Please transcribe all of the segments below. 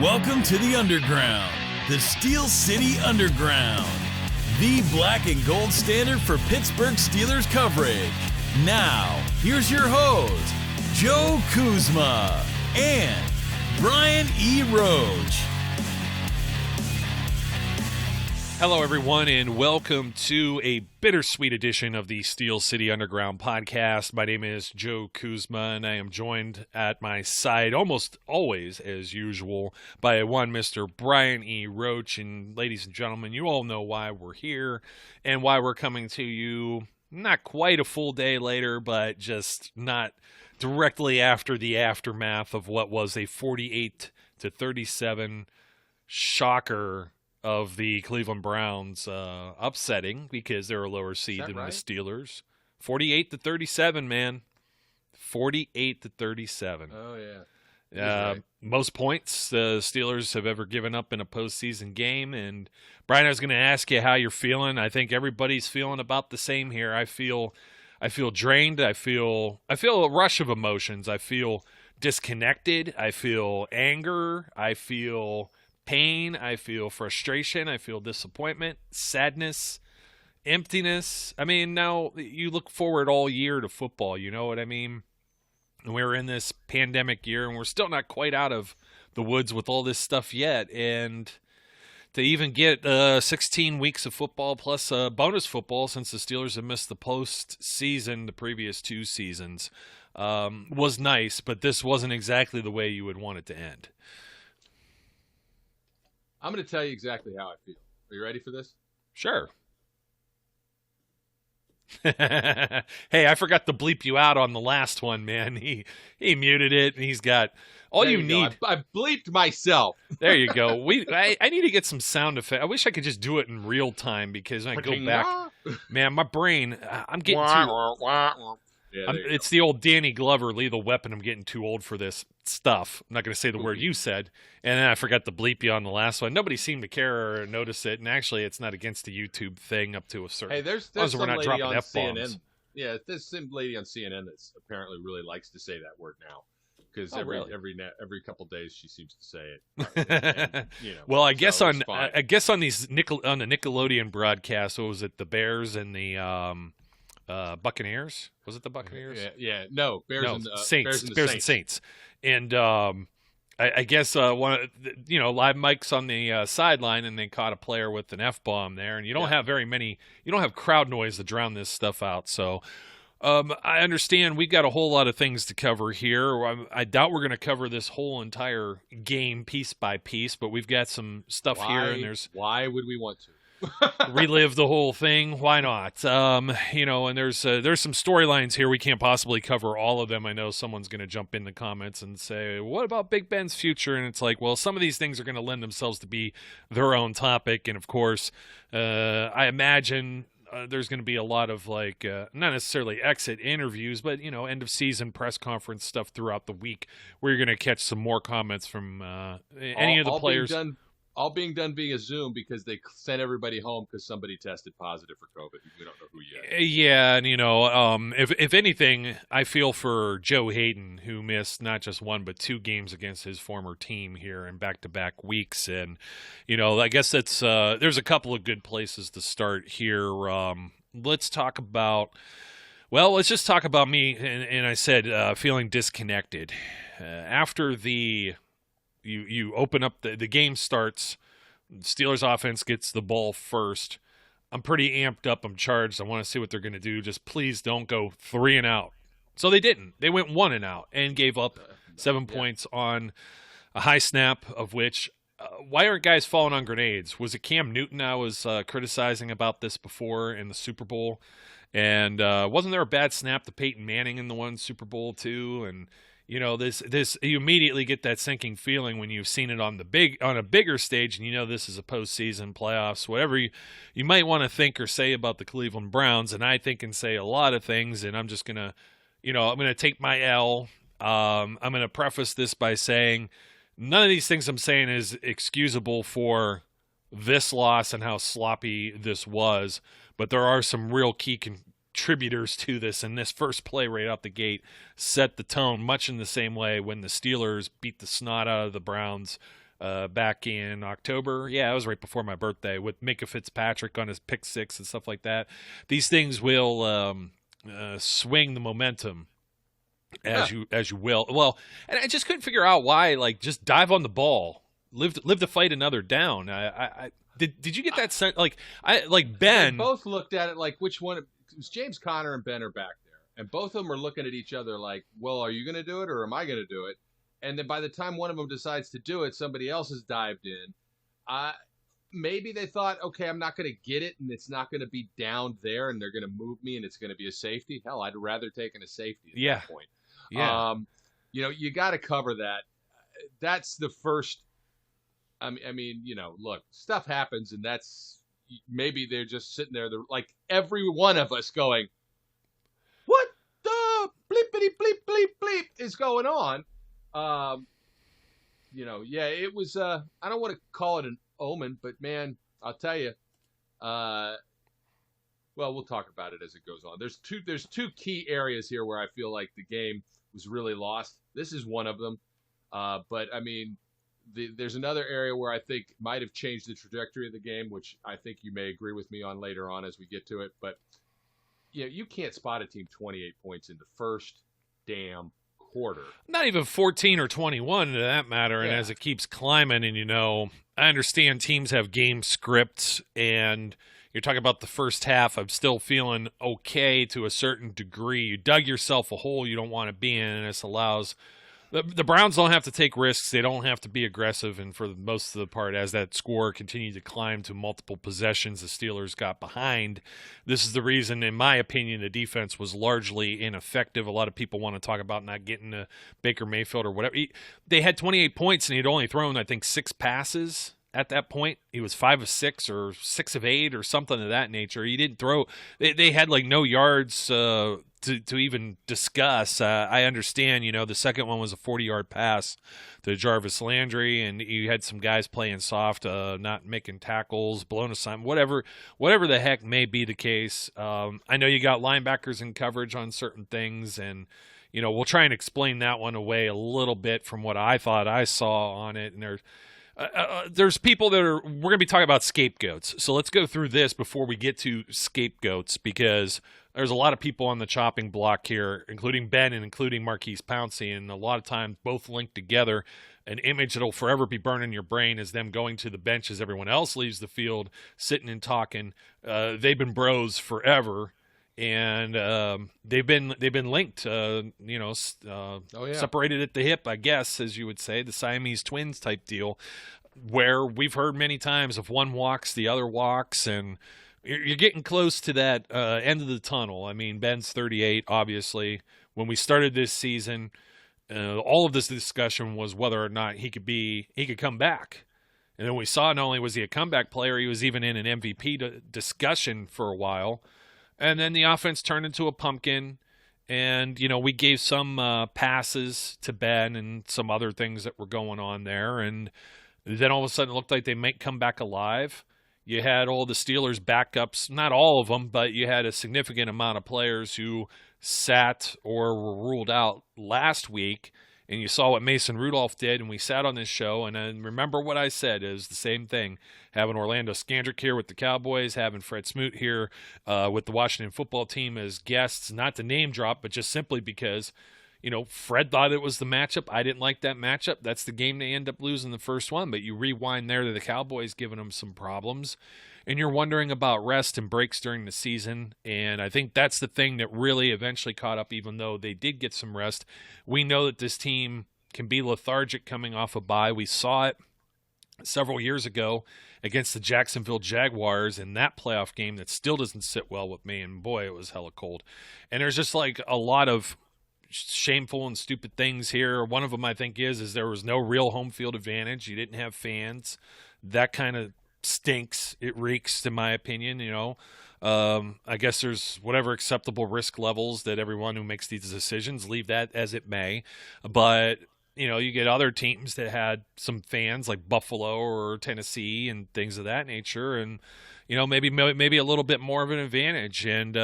Welcome to the Underground, the Steel City Underground, the black and gold standard for Pittsburgh Steelers coverage. Now, here's your host, Joe Kuzma and Brian E. Roach. Hello, everyone, and welcome to a bittersweet edition of the Steel City Underground podcast. My name is Joe Kuzma, and I am joined at my side, almost always as usual, by one Mr. Brian E. Roach. And ladies and gentlemen, you all know why we're here and why we're coming to you not quite a full day later, but just not directly after the aftermath of what was a 48-37 shocker of the Cleveland Browns, upsetting because they're a lower seed than right? The Steelers. 48-37, man. 48-37. Oh, yeah. Right. Most points the Steelers have ever given up in a postseason game. And, Brian, I was going to ask you how you're feeling. I think everybody's feeling about the same here. I feel drained. I feel a rush of emotions. I feel disconnected. I feel anger. I feel pain, I feel frustration, I feel disappointment, sadness, emptiness. I mean, now you look forward all year to football, you know what I mean? And we're in this pandemic year, and we're still not quite out of the woods with all this stuff yet. And to even get 16 weeks of football plus bonus football, since the Steelers have missed the postseason the previous two seasons, was nice, but this wasn't exactly the way you would want it to end. I'm going to tell you exactly how I feel. Are you ready for this? Sure. Hey, I forgot to bleep you out on the last one, man. He muted it, and he's got all you need. I bleeped myself. There you go. I need to get some sound effects. I wish I could just do it in real time because when I go back, man, my brain, I'm getting too. Yeah, it's the old Danny Glover, Lethal Weapon. I'm getting too old for this stuff. I'm not going to say the word you said. And then I forgot to bleep you on the last one. Nobody seemed to care or notice it. And actually, it's not against the YouTube thing up to a certain... Hey, there's some lady on CNN. Yeah, there's some lady on CNN that apparently really likes to say that word now. Because every couple days she seems to say it. And, well, I guess on the Nickelodeon broadcast, what was it? The Bears and the... Buccaneers? Was it the Buccaneers? Yeah. No, Saints. Bears and Saints. And I guess live mics on the sideline, and they caught a player with an F-bomb there. And you don't have you don't have crowd noise to drown this stuff out. So I understand we've got a whole lot of things to cover here. I doubt we're going to cover this whole entire game piece by piece, but we've got some stuff here. And why would we want to? Relive the whole thing. Why not? And there's some storylines here. We can't possibly cover all of them. I know someone's going to jump in the comments and say, what about Big Ben's future? And it's like, well, some of these things are going to lend themselves to be their own topic. And of course, I imagine there's going to be a lot of not necessarily exit interviews, but end of season press conference stuff throughout the week where you're going to catch some more comments from any of the players. All being done via Zoom because they sent everybody home because somebody tested positive for COVID. We don't know who yet. Yeah, and if anything, I feel for Joe Hayden, who missed not just one but two games against his former team here in back-to-back weeks. And I guess that's there's a couple of good places to start here. Let's just talk about me. And I said feeling disconnected after the. You open up, the game starts, Steelers offense gets the ball first. I'm pretty amped up. I'm charged. I want to see what they're going to do. Just please don't go 3 and out. So they didn't. They went 1 and out and gave up 7 points on a high snap, of which why aren't guys falling on grenades? Was it Cam Newton I was criticizing about this before in the Super Bowl? And wasn't there a bad snap to Peyton Manning in the one Super Bowl too? And this you immediately get that sinking feeling when you've seen it on a bigger stage, and this is a postseason, playoffs, whatever you might want to think or say about the Cleveland Browns. And I think and say a lot of things, and I'm just gonna, I'm gonna take my L. I'm gonna preface this by saying none of these things I'm saying is excusable for this loss and how sloppy this was, but there are some real key contributors to this, and this first play right out the gate set the tone much in the same way when the Steelers beat the snot out of the Browns back in October. Yeah, it was right before my birthday with Minka Fitzpatrick on his pick six and stuff like that. These things will swing the momentum as you will. Well, and I just couldn't figure out why. Like, just dive on the ball, live to fight another down. Did you get that sense? Like Ben. They both looked at it like which one. It was James Conner and Ben are back there, and both of them are looking at each other like, well, are you going to do it or am I going to do it? And then by the time one of them decides to do it, somebody else has dived in. Maybe they thought, okay, I'm not going to get it, and it's not going to be down there, and they're going to move me, and it's going to be a safety. Hell, I'd rather taken a safety at that point. Yeah. You got to cover that. That's the first. I mean, look, stuff happens, and that's maybe they're just sitting there. They're like every one of us going, "What the bleepity bleep bleep bleep is going on?" It was. I don't want to call it an omen, but man, I'll tell you. Well, we'll talk about it as it goes on. There's two key areas here where I feel like the game was really lost. This is one of them, but I mean. There's another area where I think might have changed the trajectory of the game, which I think you may agree with me on later on as we get to it. But you can't spot a team 28 points in the first damn quarter. Not even 14 or 21 to that matter. And as it keeps climbing, and I understand teams have game scripts, and you're talking about the first half. I'm still feeling okay to a certain degree. You dug yourself a hole you don't want to be in, and this allows. The Browns don't have to take risks. They don't have to be aggressive. And for most of the part, as that score continued to climb to multiple possessions, the Steelers got behind. This is the reason, in my opinion, the defense was largely ineffective. A lot of people want to talk about not getting to Baker Mayfield or whatever. They had 28 points, and he'd only thrown, I think, 6 passes. At that point, he was 5 of 6 or 6 of 8 or something of that nature. He didn't throw. They had like no yards to even discuss. I understand, the second one was a 40-yard pass to Jarvis Landry, and you had some guys playing soft, not making tackles, blown assignment, whatever the heck may be the case. I know you got linebackers in coverage on certain things, and we'll try and explain that one away a little bit from what I thought I saw on it, and there's people we're going to be talking about scapegoats. So let's go through this before we get to scapegoats, because there's a lot of people on the chopping block here, including Ben and including Marquise Pouncey, and a lot of times both linked together. An image that'll forever be burned in your brain is them going to the bench as everyone else leaves the field, sitting and talking. They've been bros forever. And they've been linked, separated at the hip, I guess, as you would say, the Siamese twins type deal, where we've heard many times if one walks, the other walks, and you're getting close to that end of the tunnel. I mean, Ben's 38, obviously. When we started this season, all of this discussion was whether or not he could come back. And then we saw not only was he a comeback player, he was even in an MVP discussion for a while. And then the offense turned into a pumpkin, and, we gave some passes to Ben and some other things that were going on there. And then all of a sudden it looked like they might come back alive. You had all the Steelers backups, not all of them, but you had a significant amount of players who sat or were ruled out last week. And you saw what Mason Rudolph did, and we sat on this show, and then remember what I said is the same thing. Having Orlando Scandrick here with the Cowboys, having Fred Smoot here with the Washington football team as guests, not to name drop, but just simply because, Fred thought it was the matchup. I didn't like that matchup. That's the game they end up losing the first one, but you rewind there to the Cowboys giving them some problems. And you're wondering about rest and breaks during the season, and I think that's the thing that really eventually caught up, even though they did get some rest. We know that this team can be lethargic coming off a bye. We saw it several years ago against the Jacksonville Jaguars in that playoff game that still doesn't sit well with me, and boy, it was hella cold. And there's just like a lot of shameful and stupid things here. One of them, I think, is there was no real home field advantage. You didn't have fans. That kind of stinks. It reeks, in my opinion. I guess there's whatever acceptable risk levels that everyone who makes these decisions, leave that as it may. But you get other teams that had some fans like Buffalo or Tennessee and things of that nature, and maybe a little bit more of an advantage. And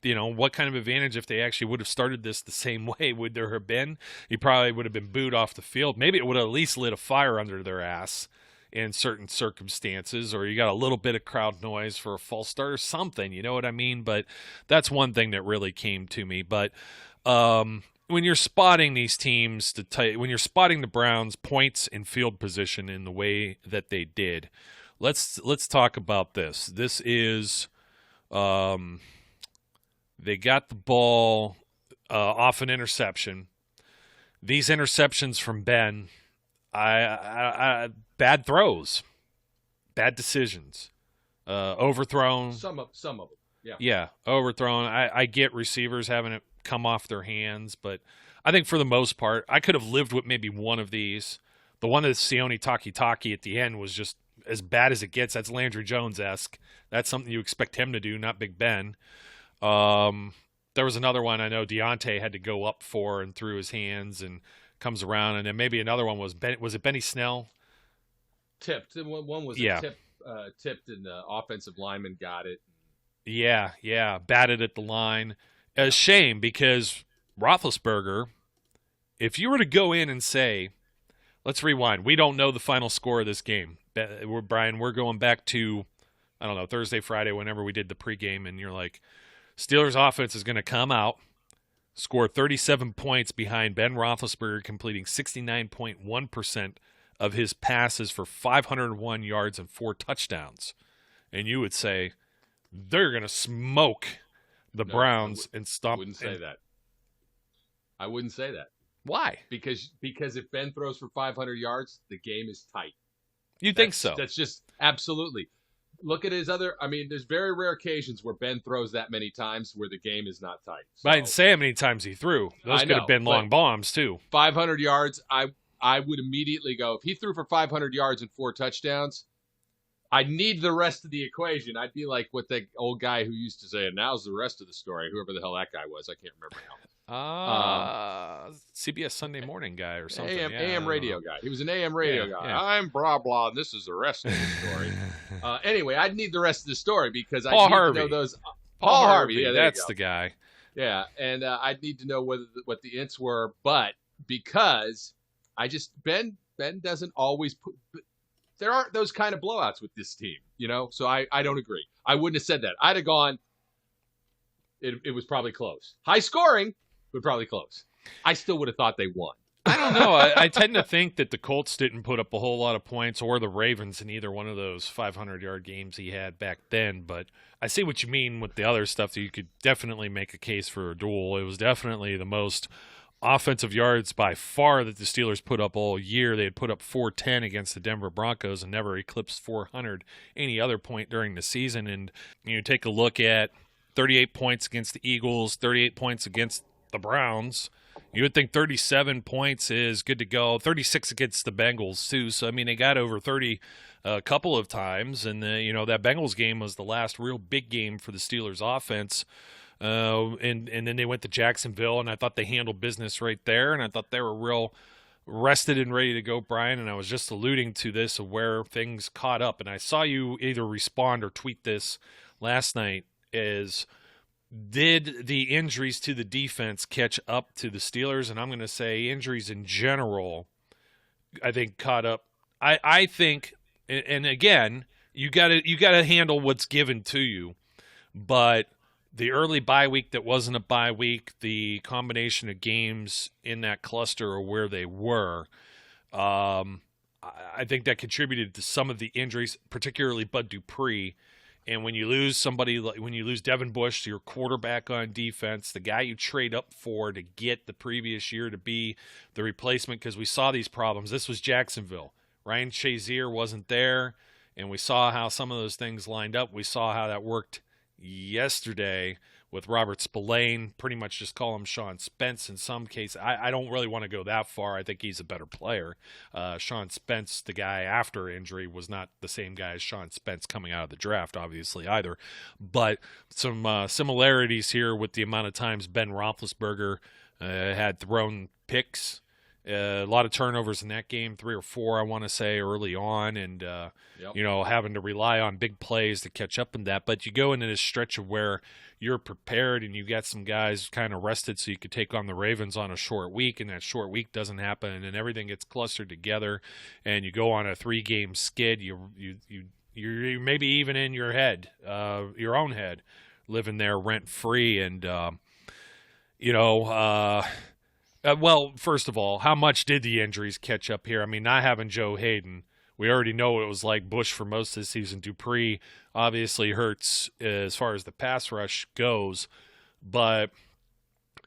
what kind of advantage if they actually would have started this the same way would there have been? He probably would have been booed off the field. Maybe it would have at least lit a fire under their ass in certain circumstances, or you got a little bit of crowd noise for a false start or something, you know what I mean? But that's one thing that really came to me. But when you're spotting these teams, when you're spotting the Browns' points and field position in the way that they did, let's talk about this. This is they got the ball off an interception. These interceptions from Ben, bad throws, bad decisions, overthrown. Some of them, yeah. Yeah, overthrown. I get receivers having it come off their hands, but I think for the most part, I could have lived with maybe one of these. The one that Sione Takitaki at the end was just as bad as it gets. That's Landry Jones-esque. That's something you expect him to do, not Big Ben. There was another one I know Deontay had to go up for and threw his hands and comes around, and then maybe another one was it Benny Snell? Tipped. One was a tip, tipped, and the offensive lineman got it. Yeah, batted at the line. A shame because Roethlisberger, if you were to go in and say, let's rewind, we don't know the final score of this game. Brian, we're going back to, I don't know, Thursday, Friday, whenever we did the pregame, and you're like, Steelers offense is going to come out, score 37 points behind Ben Roethlisberger, completing 69.1% of his passes for 501 yards and 4 touchdowns. And you would say, they're going to smoke the Browns and stomp. I wouldn't say that. I wouldn't say that. Why? Because if Ben throws for 500 yards, the game is tight. You think so? That's just absolutely. Look at his other. I mean, there's very rare occasions where Ben throws that many times where the game is not tight. So, I didn't say how many times he threw. Those could have been long bombs too. 500 yards. I would immediately go, if he threw for 500 yards and 4 touchdowns, I'd need the rest of the equation. I'd be like what the old guy who used to say, and now's the rest of the story, whoever the hell that guy was. I can't remember now. CBS Sunday Morning guy or something. AM radio guy. He was an AM radio guy. Yeah. I'm blah, blah, and this is the rest of the story. Anyway, I'd need the rest of the story because I Paul need Harvey. to know those. Paul Harvey. Yeah, that's the guy. Yeah, and I'd need to know what the ints were, but because Ben doesn't always put. There aren't those kind of blowouts with this team, so I don't agree. I wouldn't have said that. I'd have gone, it was probably close. High scoring, but probably close. I still would have thought they won. I don't know. I tend to think that the Colts didn't put up a whole lot of points, or the Ravens in either one of those 500-yard games he had back then, but I see what you mean with the other stuff that you could definitely make a case for a duel. It was definitely the most offensive yards by far that the Steelers put up all year. They had put up 410 against the Denver Broncos and never eclipsed 400 any other point during the season. And you take a look at 38 points against the Eagles, 38 points against the Browns. You would think 37 points is good to go. 36 against the Bengals too. So I mean, they got over 30 a couple of times, and that Bengals game was the last real big game for the Steelers offense. And then they went to Jacksonville, and I thought they handled business right there, and I thought they were real rested and ready to go, Brian, and I was just alluding to this of where things caught up, and I saw you either respond or tweet this last night, did the injuries to the defense catch up to the Steelers? And I'm going to say injuries in general, I think, caught up. I think, and again, you got to handle what's given to you, but the early bye week that wasn't a bye week, the combination of games in that cluster or where they were, I think that contributed to some of the injuries, particularly Bud Dupree. And when you lose when you lose Devin Bush, your quarterback on defense, the guy you trade up for to get the previous year to be the replacement, because we saw these problems. This was Jacksonville. Ryan Shazier wasn't there, and we saw how some of those things lined up. We saw how that worked yesterday with Robert Spillane, pretty much just call him Sean Spence in some cases. I don't really want to go that far. I think he's a better player. Sean Spence, the guy after injury, was not the same guy as Sean Spence coming out of the draft, obviously, either. But some similarities here with the amount of times Ben Roethlisberger had thrown picks A lot of turnovers in that game, 3 or 4, I want to say, early on, and having to rely on big plays to catch up in that. But you go into this stretch of where you're prepared and you got some guys kind of rested so you could take on the Ravens on a short week, and that short week doesn't happen, and then everything gets clustered together, and you go on a 3-game skid. You're maybe even in your head, your own head, living there rent free, and well, first of all, how much did the injuries catch up here? I mean, not having Joe Hayden, we already know what it was like Bush for most of the season. Dupree obviously hurts as far as the pass rush goes, but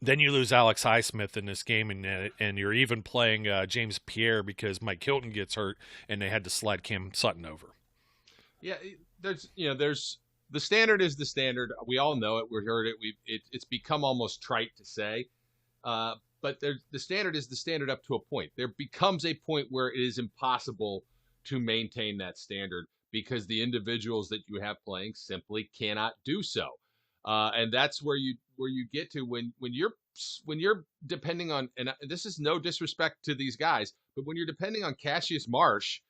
then you lose Alex Highsmith in this game, and you're even playing James Pierre because Mike Hilton gets hurt, and they had to slide Cam Sutton over. Yeah, there's the standard is the standard. We all know it. We heard it. It's become almost trite to say. But the standard is the standard up to a point. There becomes a point where it is impossible to maintain that standard because the individuals that you have playing simply cannot do so. And that's where you get to when you're depending on, and this is no disrespect to these guys, but when you're depending on Cassius Marsh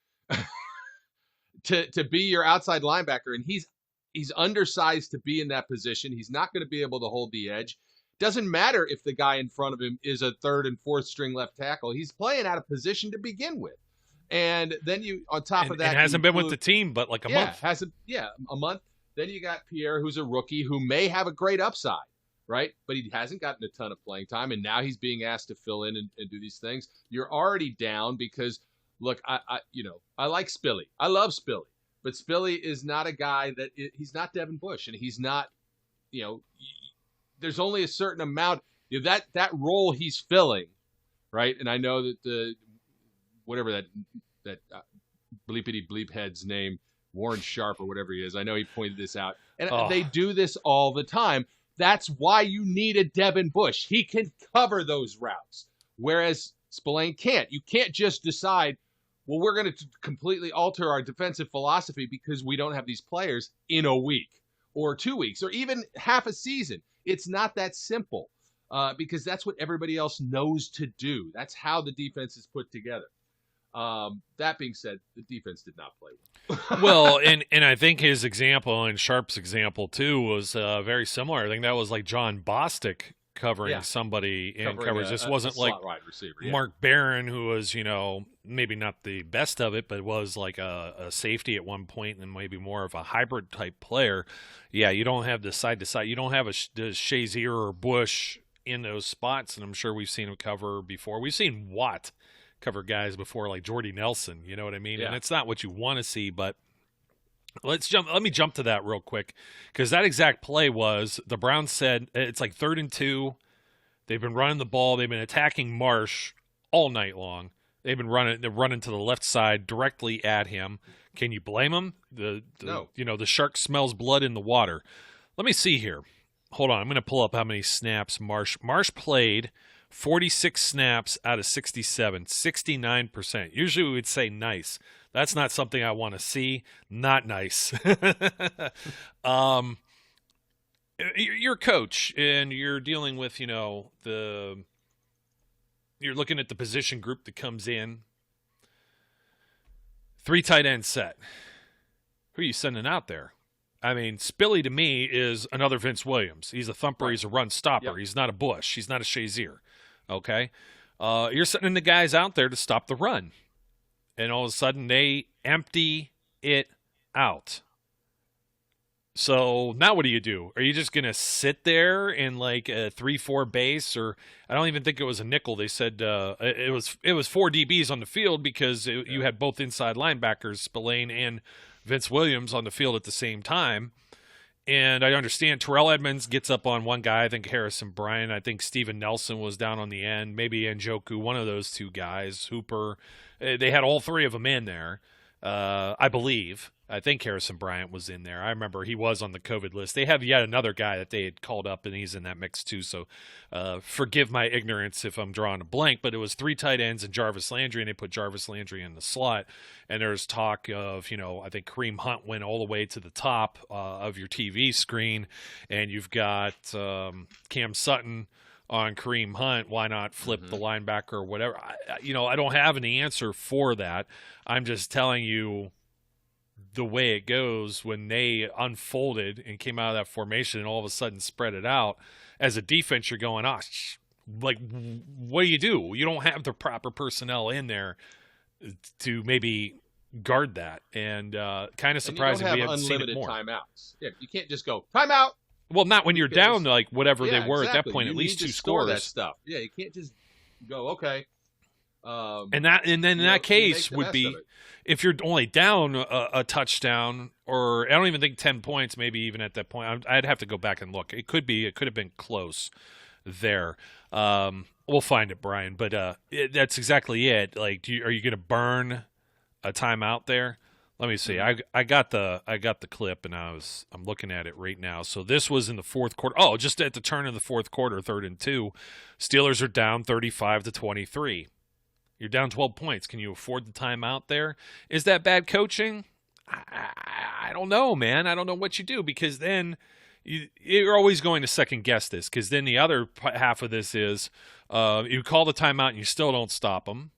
to be your outside linebacker, and he's undersized to be in that position, he's not going to be able to hold the edge. Doesn't matter if the guy in front of him is a 3rd and 4th string left tackle. He's playing out of position to begin with. And then you, on top of that, it hasn't been with the team, but like a month. A month. Then you got Pierre, who's a rookie, who may have a great upside, right? But he hasn't gotten a ton of playing time, and now he's being asked to fill in and do these things. You're already down because, look, I like Spilly. I love Spilly, but Spilly is not a guy he's not Devin Bush, and he's not, there's only a certain amount that role he's filling, right? And I know that whatever that bleepity bleep head's name, Warren Sharp or whatever he is, I know he pointed this out, and they do this all the time. That's why you need a Devin Bush. He can cover those routes, whereas Spillane can't. You can't just decide, well, we're going to completely alter our defensive philosophy because we don't have these players in a week or 2 weeks or even half a season. It's not that simple because that's what everybody else knows to do. That's how the defense is put together. That being said, the defense did not play well. Well, and I think his example and Sharp's example too was very similar. I think that was like John Bostic covering somebody in coverage. This wasn't like wide receiver, Mark Barron, who was, maybe not the best of it, but was like a safety at one point and maybe more of a hybrid type player. Yeah, you don't have the side to side. You don't have the Shazier or Bush in those spots, and I'm sure we've seen him cover before. We've seen Watt cover guys before, like Jordy Nelson. You know what I mean? Yeah. And it's not what you want to see, but let me jump to that real quick, because that exact play was the Browns said it's like 3rd and 2. They've been running the ball. They've been attacking Marsh all night long. They're running to the left side directly at him. Can you blame them? No. The shark smells blood in the water. Let me see here. Hold on. I'm going to pull up how many snaps Marsh played. 46 snaps out of 67, 69%. Usually we would say nice. That's not something I want to see. Not nice. You're a coach, and you're dealing with, you're looking at the position group that comes in. 3 tight end set. Who are you sending out there? I mean, Spilly to me is another Vince Williams. He's a thumper. He's a run stopper. Yep. He's not a Bush. He's not a Shazier. Okay? You're sending the guys out there to stop the run. And all of a sudden, they empty it out. So now what do? Are you just going to sit there in like a 3-4 base? Or I don't even think it was a nickel. They said it was 4 DBs on the field because you had both inside linebackers, Spillane and Vince Williams, on the field at the same time. And I understand Terrell Edmonds gets up on one guy. I think Harrison Bryant. I think Steven Nelson was down on the end. Maybe Njoku, one of those 2 guys. Hooper. They had all 3 of them in there, I believe. I think Harrison Bryant was in there. I remember he was on the COVID list. They have yet another guy that they had called up, and he's in that mix too. So forgive my ignorance if I'm drawing a blank, but it was 3 tight ends and Jarvis Landry, and they put Jarvis Landry in the slot. And there's talk of, I think Kareem Hunt went all the way to the top of your TV screen, and you've got Cam Sutton on Kareem Hunt, why not flip Mm-hmm. the linebacker or whatever? I don't have an answer for that. I'm just telling you the way it goes when they unfolded and came out of that formation and all of a sudden spread it out. As a defense, you're going, like, what do? You don't have the proper personnel in there to maybe guard that, and kind of surprising we haven't seen it more. Timeouts. Yeah, you can't just go timeout. Well, not when you're down like whatever they were at that point. You at least need 2 to store scores. that stuff. Yeah, you can't just go okay. And then in that case would be if you're only down a touchdown, or I don't even think 10 points. Maybe even at that point, I'd have to go back and look. It could have been close there. We'll find it, Brian. But that's exactly it. Like, are you going to burn a timeout there? Let me see. I got the clip, and I'm looking at it right now. So this was in the fourth quarter. Oh, just at the turn of the fourth quarter, 3rd and 2. Steelers are down 35-23. You're down 12 points. Can you afford the timeout there? Is that bad coaching? I don't know, man. I don't know what you do, because then you're always going to second guess this, because then the other half of this is you call the timeout and you still don't stop them.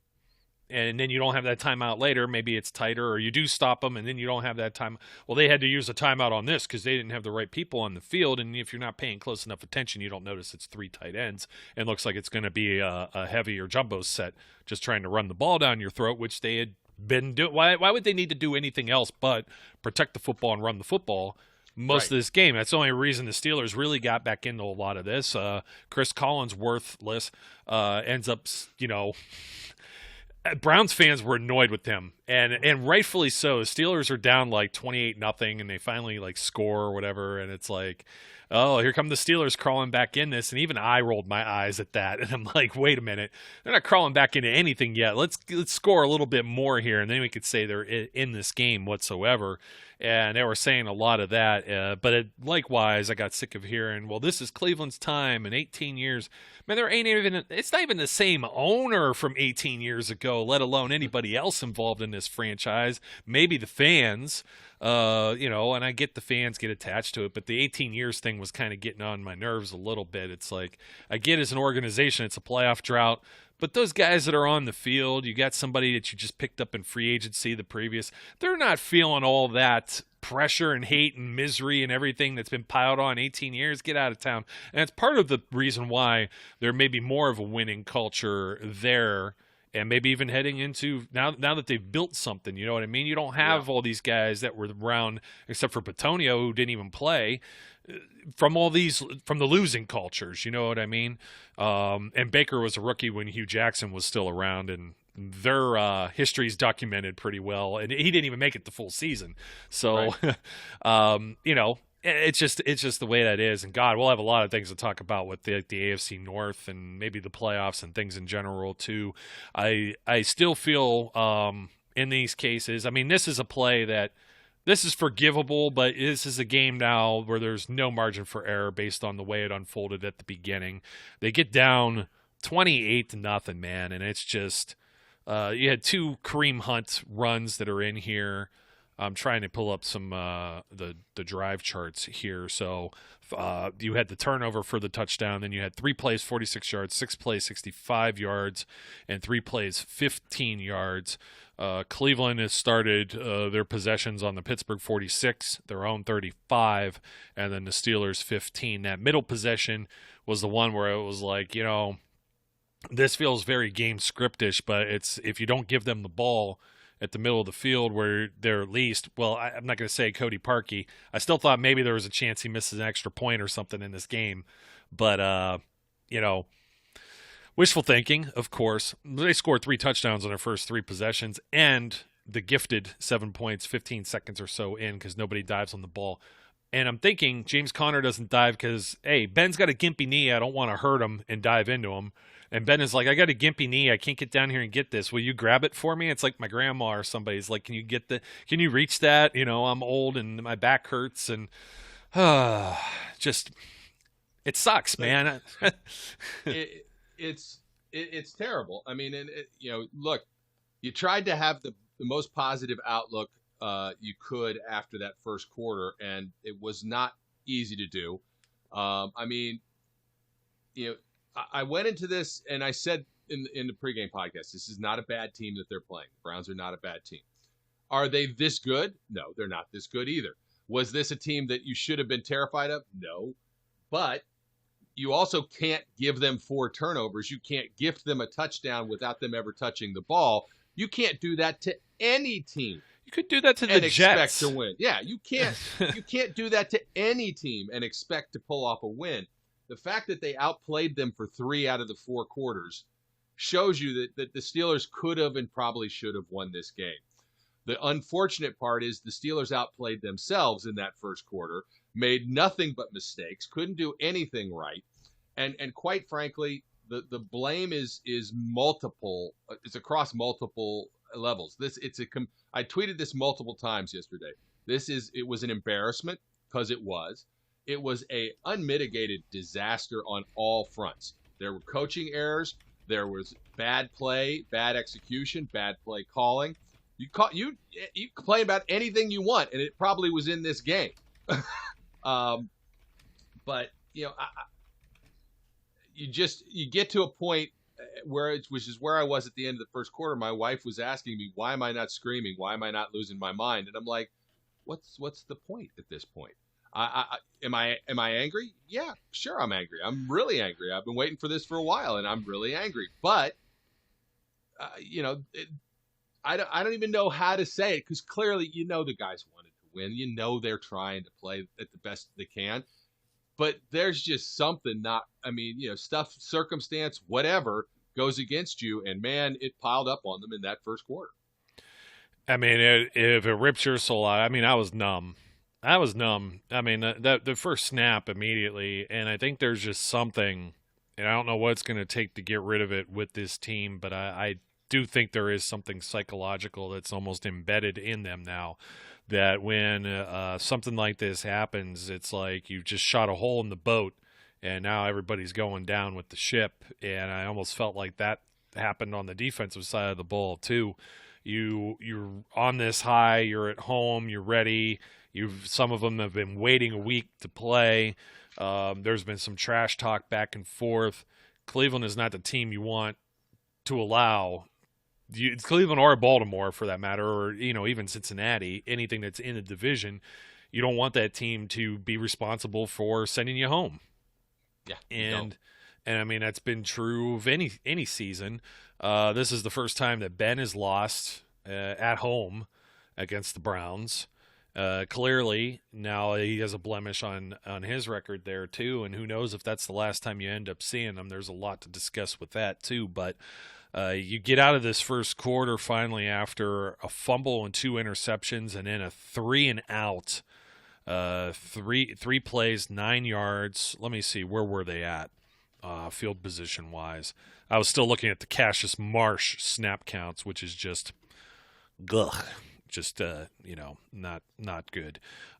And then you don't have that timeout later. Maybe it's tighter, or you do stop them, and then you don't have that time. Well, they had to use a timeout on this because they didn't have the right people on the field. And if you're not paying close enough attention, you don't notice it's 3 tight ends and looks like it's going to be a heavier jumbo set just trying to run the ball down your throat, which they had been doing. Why would they need to do anything else but protect the football and run the football most of this game? That's the only reason the Steelers really got back into a lot of this. Chris Collins, worthless, ends up, Browns fans were annoyed with him, and rightfully so. The Steelers are down like 28-0, and they finally like score or whatever, and it's like, oh, here come the Steelers crawling back in this, and even I rolled my eyes at that, and I'm like, wait a minute, they're not crawling back into anything yet. Let's score a little bit more here, and then we could say they're in this game whatsoever. And they were saying a lot of that, but likewise, I got sick of hearing, well, this is Cleveland's time in 18 years. Man, it's not even the same owner from 18 years ago, let alone anybody else involved in this franchise. Maybe the fans, and I get the fans get attached to it, but the 18 years thing was kind of getting on my nerves a little bit. It's like, I get as an organization, it's a playoff drought. But those guys that are on the field, you got somebody that you just picked up in free agency the previous, they're not feeling all that pressure and hate and misery and everything that's been piled on 18 years. Get out of town. And that's part of the reason why there may be more of a winning culture there, and maybe even heading into now that they've built something, you know what I mean? You don't have all these guys that were around, except for Petonio, who didn't even play, from the losing cultures, you know what I mean? And Baker was a rookie when Hugh Jackson was still around, and their history is documented pretty well, and he didn't even make it the full season. So, it's just the way that is. And God, we'll have a lot of things to talk about with the AFC North and maybe the playoffs and things in general too. I still feel in these cases, I mean, this is a play that. This is forgivable, but this is a game now where there's no margin for error based on the way it unfolded at the beginning. They get down 28-0, man, and it's just you had 2 Kareem Hunt runs that are in here. I'm trying to pull up some the drive charts here. So you had the turnover for the touchdown, then you had 3 plays, 46 yards, 6 plays, 65 yards, and 3 plays, 15 yards. Cleveland has started their possessions on the Pittsburgh 46, their own 35, and then the Steelers 15. That middle possession was the one where it was like, this feels very game scriptish, but it's if you don't give them the ball at the middle of the field where they're at least, well, I'm not going to say Cody Parkey. I still thought maybe there was a chance he misses an extra point or something in this game, but, wishful thinking, of course. They scored 3 touchdowns on their first 3 possessions, and the gifted 7 points, 15 seconds or so in because nobody dives on the ball. And I'm thinking James Conner doesn't dive because, hey, Ben's got a gimpy knee. I don't want to hurt him and dive into him. And Ben is like, I got a gimpy knee. I can't get down here and get this. Will you grab it for me? It's like my grandma or somebody's like, can you reach that? I'm old and my back hurts. And it sucks, man. It's terrible. I mean, look, you tried to have the most positive outlook you could after that first quarter, and it was not easy to do. I went into this and I said in the pregame podcast, this is not a bad team that they're playing. The Browns are not a bad team. Are they this good? No, they're not this good either. Was this a team that you should have been terrified of? No. But you also can't give them 4 turnovers. You can't gift them a touchdown without them ever touching the ball. You can't do that to any team. You could do that to the Jets. And expect to win. Yeah, you can't you can't do that to any team and expect to pull off a win. The fact that they outplayed them for 3 out of the 4 quarters shows you that the Steelers could have and probably should have won this game. The unfortunate part is the Steelers outplayed themselves in that first quarter, made nothing but mistakes, couldn't do anything right. And quite frankly, the blame is multiple. It's across multiple levels. I tweeted this multiple times yesterday. It was an embarrassment because it was. It was a unmitigated disaster on all fronts. There were coaching errors. There was bad play, bad execution, bad play calling. You complain about anything you want, and it probably was in this game. But you get to a point which is where I was at the end of the first quarter. My wife was asking me, why am I not screaming? Why am I not losing my mind? And I'm like, what's the point at this point? Am I angry? Yeah, sure, I'm angry. I'm really angry. I've been waiting for this for a while, and I'm really angry. But I don't even know how to say it, because clearly the guys wanted to win. They're trying to play at the best they can. But there's just something stuff, circumstance, whatever goes against you. And, man, it piled up on them in that first quarter. I mean, if it rips your soul out, I was numb. The first snap immediately, and I think there's just something, and I don't know what it's going to take to get rid of it with this team, but I do think there is something psychological that's almost embedded in them now, that when something like this happens, it's like you've just shot a hole in the boat, and now everybody's going down with the ship. And I almost felt like that happened on the defensive side of the ball too. You're on this high, you're at home, you're ready. Some of them have been waiting a week to play. There's been some trash talk back and forth. Cleveland is not the team you want to allow. Cleveland or Baltimore, for that matter, or even Cincinnati, anything that's in the division, you don't want that team to be responsible for sending you home. Yeah, and that's been true of any season. This is the first time that Ben has lost at home against the Browns. Clearly, now he has a blemish on his record there too, and who knows if that's the last time you end up seeing him. There's a lot to discuss with that too, but you get out of this first quarter finally after a fumble and 2 interceptions, and then a 3 and out, three plays, 9 yards. Let me see, where were they at field position wise? I was still looking at the Cassius Marsh snap counts, which is just not good.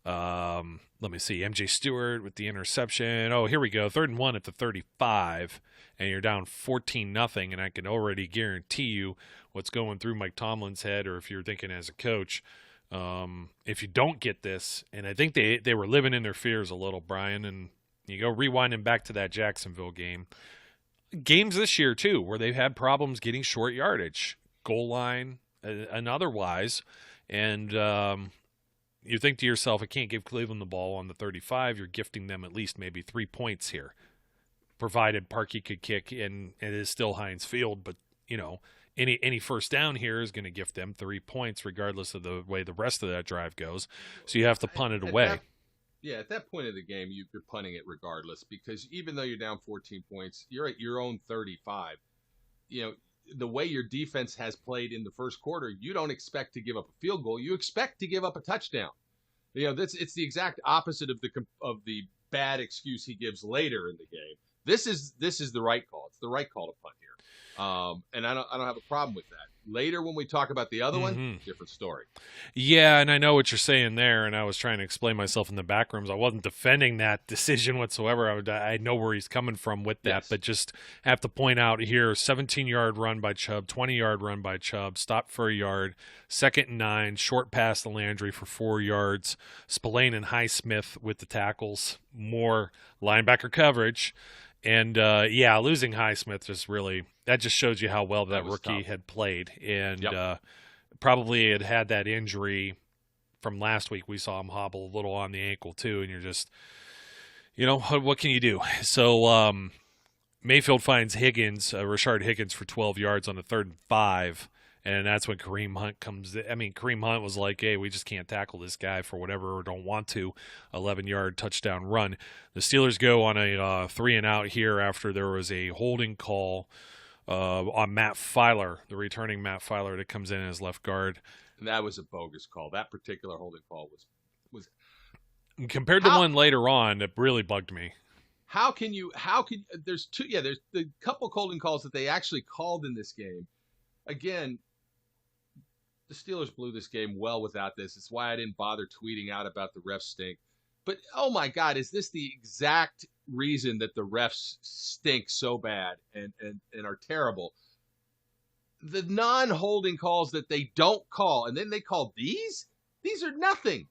Let me see. MJ Stewart with the interception. Oh, here we go. 3rd and 1 at the 35, and you're down 14-0, and I can already guarantee you what's going through Mike Tomlin's head, or if you're thinking as a coach, if you don't get this, and I think they were living in their fears a little, Brian, and you go rewinding back to that Jacksonville game. Games this year, too, where they've had problems getting short yardage, goal line, and otherwise, and you think to yourself, I can't give Cleveland the ball on the 35. You're gifting them at least maybe 3 points here, provided Parkey could kick, and it is still Heinz Field, but any first down here is going to gift them 3 points regardless of the way the rest of that drive goes. So you have to punt it away. At that point of the game, you're punting it regardless, because even though you're down 14 points, you're at your own 35. The way your defense has played in the first quarter, you don't expect to give up a field goal. You expect to give up a touchdown. It's the exact opposite of the bad excuse he gives later in the game. This is the right call. It's the right call to punt here, and I don't have a problem with that. Later, when we talk about the other one, different story. Yeah, and I know what you're saying there, and I was trying to explain myself in the back rooms. I wasn't defending that decision whatsoever. I know where he's coming from with that, yes. But just have to point out here, 17-yard run by Chubb, 20-yard run by Chubb, stop for a yard, 2nd and 9, short pass to Landry for 4 yards, Spillane and Highsmith with the tackles, more linebacker coverage. And losing Highsmith that just shows you how well that rookie tough. had played, and Yep. probably had that injury from last week. We saw him hobble a little on the ankle too, and you're just, what can you do? So Mayfield finds Rashard Higgins for 12 yards on a 3rd and 5. And that's when Kareem Hunt comes in. I mean, Kareem Hunt was like, hey, we just can't tackle this guy for whatever or don't want to. 11-yard touchdown run. The Steelers go on a 3-and-out here after there was a holding call on Matt Filer, the returning Matt Filer that comes in as left guard. And that was a bogus call. That particular holding call was compared to one later on that really bugged me. There's the couple holding calls that they actually called in this game. Again, the Steelers blew this game well without this. It's why I didn't bother tweeting out about the refs stink. But, oh my God, is this the exact reason that the refs stink so bad and are terrible? The non-holding calls that they don't call, and then they call these are nothing.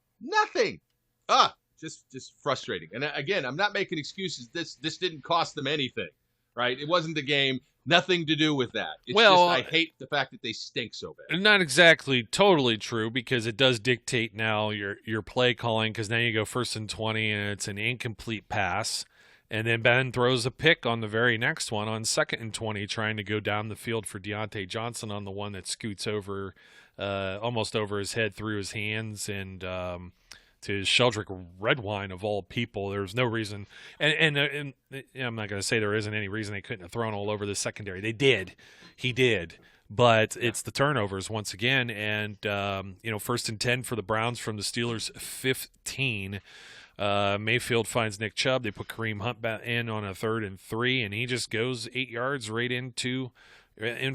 Just frustrating. And again, I'm not making excuses. This didn't cost them anything, right? It wasn't the game. Nothing to do with that. It's I hate the fact that they stink so bad. Not exactly totally true, because it does dictate now your play calling, because now you go 1st and 20 and it's an incomplete pass. And then Ben throws a pick on the very next one on 2nd and 20, trying to go down the field for Deontay Johnson on the one that scoots over, almost over his head through his hands and to Sheldrick Redwine of all people. There's no reason, and I'm not going to say there isn't any reason they couldn't have thrown all over the secondary. They did, he did, but it's the turnovers once again. And 1st and 10 for the Browns from the Steelers 15. Mayfield finds Nick Chubb. They put Kareem Hunt back in on a 3rd and 3, and he just goes 8 yards right in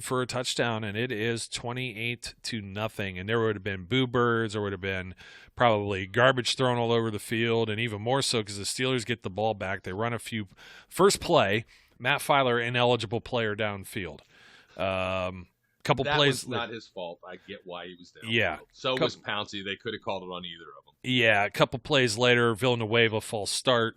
for a touchdown, and it is 28-0. And there would have been boo birds, there would have been probably garbage thrown all over the field, and even more so because the Steelers get the ball back. They run first play, Matt Filer, ineligible player downfield. Couple that plays. Was not his fault. I get why he was down. Yeah. So was Pouncey. They could have called it on either of them. Yeah, a couple plays later, Villanueva false start.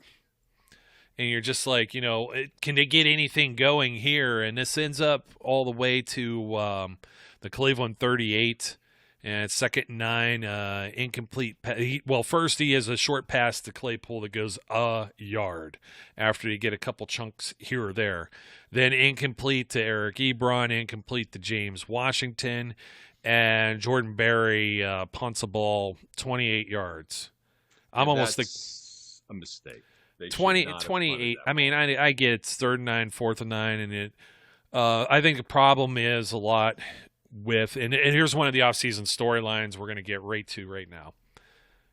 And you're just like, can they get anything going here? And this ends up all the way to the Cleveland 38, and it's 2nd and 9, incomplete. First he has a short pass to Claypool that goes a yard after you get a couple chunks here or there. Then incomplete to Eric Ebron, incomplete to James Washington, and Jordan Berry punts a ball 28 yards. That's a mistake. 28. I mean, I get it's 3rd and 9, 4th and 9, and I think the problem is a lot with, and here's one of the offseason storylines we're going to get right to right now,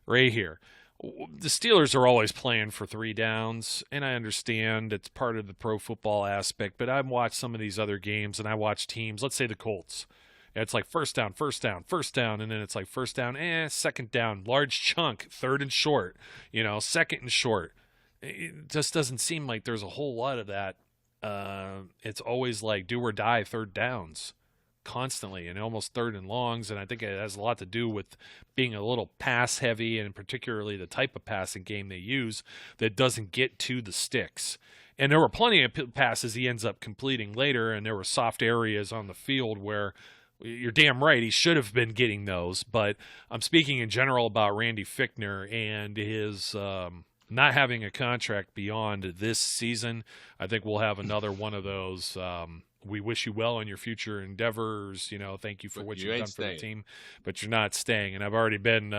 right here. The Steelers are always playing for 3 downs, and I understand it's part of the pro football aspect, but I've watched some of these other games, and I watch teams, let's say the Colts. It's like first down, and then it's like 1st down, 2nd down, large chunk, 3rd and short, 2nd and short. It just doesn't seem like there's a whole lot of that. It's always like do or die 3rd downs constantly, and almost 3rd and longs. And I think it has a lot to do with being a little pass heavy, and particularly the type of passing game they use that doesn't get to the sticks. And there were plenty of passes he ends up completing later, and there were soft areas on the field where you're damn right he should have been getting those. But I'm speaking in general about Randy Fichtner and his not having a contract beyond this season. I think we'll have another one of those. We wish you well in your future endeavors. Thank you for what you've done for the team, but you're not staying. And I've already been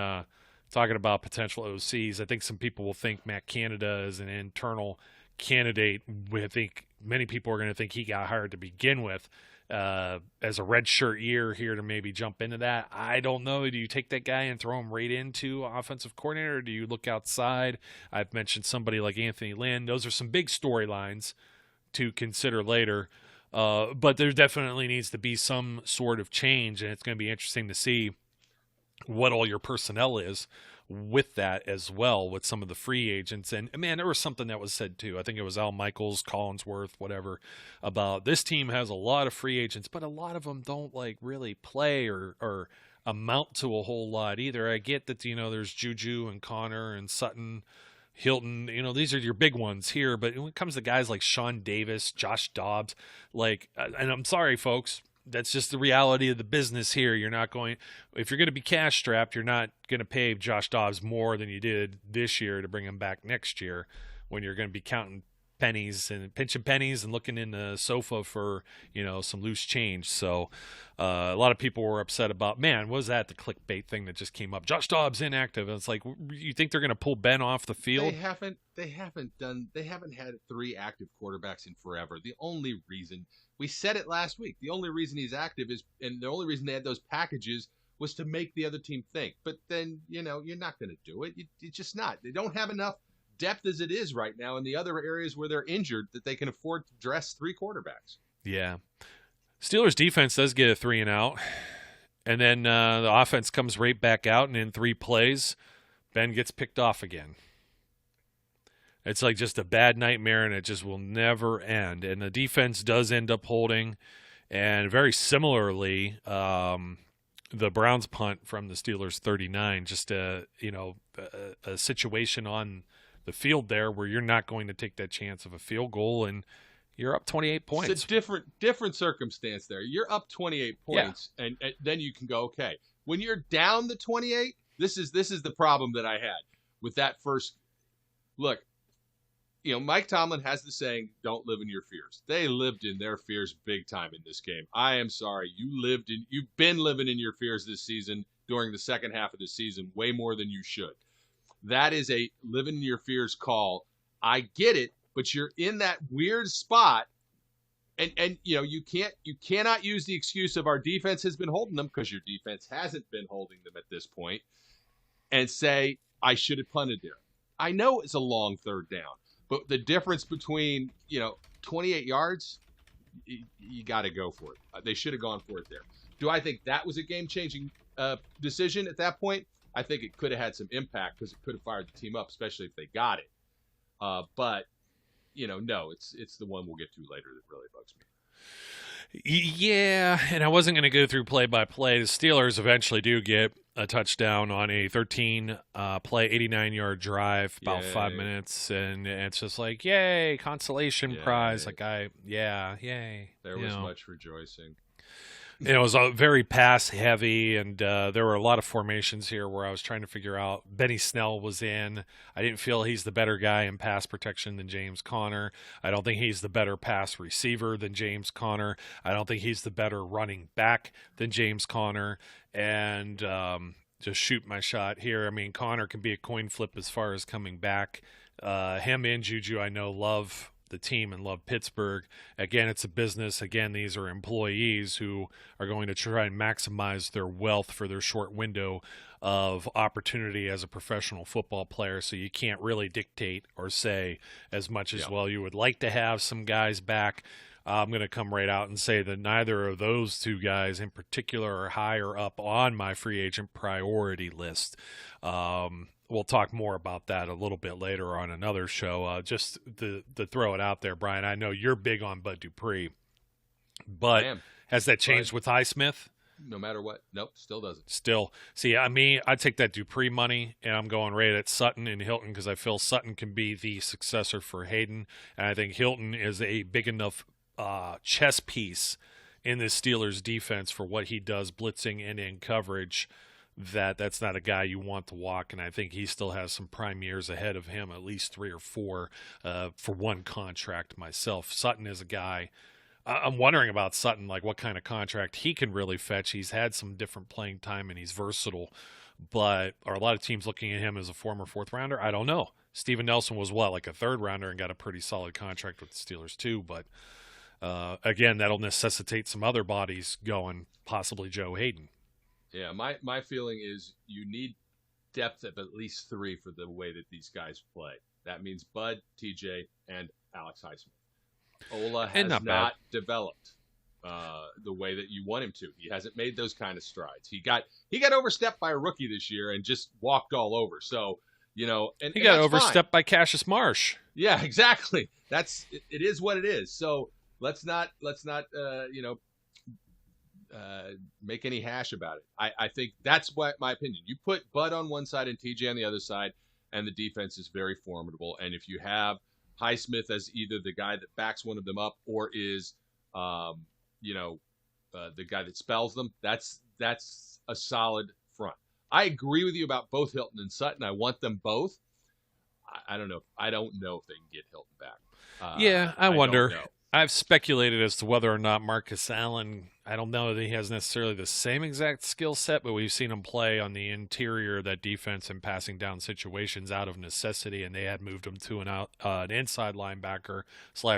talking about potential OCs. I think some people will think Matt Canada is an internal candidate. I think many people are going to think he got hired to begin with as a redshirt year here to maybe jump into that. I don't know. Do you take that guy and throw him right into offensive coordinator, or do you look outside? I've mentioned somebody like Anthony Lynn. Those are some big storylines to consider later. But there definitely needs to be some sort of change, and it's going to be interesting to see what all your personnel is with that as well, with some of the free agents. And man, there was something that was said too. I think it was Al Michaels, Collinsworth, whatever, about this team has a lot of free agents, but a lot of them don't really play or amount to a whole lot either. I get that, there's Juju and Connor and Sutton Hilton, these are your big ones here. But when it comes to guys like Sean Davis, Josh Dobbs, and I'm sorry, folks, that's just the reality of the business here. You're not going, if you're going to be cash strapped, you're not going to pay Josh Dobbs more than you did this year to bring him back next year, when you're going to be counting pennies and pinching pennies and looking in the sofa for some loose change. So a lot of people were upset about, man, what was that, the clickbait thing that just came up, Josh Dobbs inactive? And it's like, you think they're going to pull Ben off the field? They haven't had 3 active quarterbacks in forever. The only reason, we said it last week, the only reason he's active is, and the only reason they had those packages was to make the other team think. But then you're not going to do it. It's just not. They don't have enough depth as it is right now in the other areas where they're injured that they can afford to dress 3 quarterbacks. Yeah. Steelers defense does get a 3 and out. And then the offense comes right back out, and in 3 plays, Ben gets picked off again. It's like just a bad nightmare, and it just will never end. And the defense does end up holding. And very similarly, the Browns punt from the Steelers 39, just a situation on the field there where you're not going to take that chance of a field goal, and you're up 28 points. It's a different circumstance there. You're up 28 points, and then you can go, okay. When you're down the 28, this is the problem that I had with that first look. Mike Tomlin has the saying, don't live in your fears. They lived in their fears big time in this game. I am sorry. You've been living in your fears this season during the second half of the season way more than you should. That is a living in your fears call. I get it, but you're in that weird spot, and you cannot use the excuse of our defense has been holding them, because your defense hasn't been holding them at this point, and say I should have punted there. I know it's a long third down, but the difference between 28 yards, you got to go for it. They should have gone for it there. Do I think that was a game-changing decision at that point? I think it could have had some impact, because it could have fired the team up, especially if they got it. But no, it's the one we'll get to later that really bugs me. Yeah, and I wasn't going to go through play-by-play. The Steelers eventually do get a touchdown on a 13-play, 89-yard drive, about 5 minutes, and it's just like, yay, consolation prize. Yay. There was much rejoicing. It was very pass-heavy, and there were a lot of formations here where I was trying to figure out. Benny Snell was in. I didn't feel he's the better guy in pass protection than James Conner. I don't think he's the better pass receiver than James Conner. I don't think he's the better running back than James Conner. And just shoot my shot here. I mean, Conner can be a coin flip as far as coming back. Him and Juju, I know, love the team and love Pittsburgh. Again, it's a business. Again, these are employees who are going to try and maximize their wealth for their short window of opportunity as a professional football player. So you can't really dictate or say as much as, well, you would like to have some guys back. I'm going to come right out and say that neither of those 2 guys in particular are higher up on my free agent priority list. We'll talk more about that a little bit later on another show. Just to throw it out there, Brian, I know you're big on Bud Dupree, but has that changed with Highsmith? No matter what. Nope, still doesn't. Still. See, I take that Dupree money, and I'm going right at Sutton and Hilton, because I feel Sutton can be the successor for Hayden, and I think Hilton is a big enough chess piece in this Steelers defense for what he does blitzing and in coverage, that's not a guy you want to walk, and I think he still has some prime years ahead of him, at least 3 or 4 for one contract myself. Sutton is a guy, I'm wondering about Sutton, like what kind of contract he can really fetch. He's had some different playing time, and he's versatile, but are a lot of teams looking at him as a former 4th rounder? I don't know. Steven Nelson was like a 3rd rounder and got a pretty solid contract with the Steelers too, but again, that'll necessitate some other bodies going, possibly Joe Hayden. Yeah, my feeling is you need depth of at least 3 for the way that these guys play. That means Bud, TJ, and Alex Highsmith. Ola has not developed the way that you want him to. He hasn't made those kind of strides. He got overstepped by a rookie this year and just walked all over. So, and he got fine. overstepped by Cassius Marsh. Yeah, exactly. It is what it is. So let's not make any hash about it. I think that's what my opinion. You put Bud on one side and TJ on the other side. and the defense is very formidable. And if you have Highsmith as either the guy that backs one of them up or is, the guy that spells them, that's a solid front. I agree with you about both Hilton and Sutton. I want them both. I don't know. I don't know if they can get Hilton back. I wonder. Don't know. I've speculated as to whether or not Marcus Allen, I don't know that he has necessarily the same exact skill set, but we've seen him play on the interior of that defense and passing down situations out of necessity, and they had moved him to an inside linebacker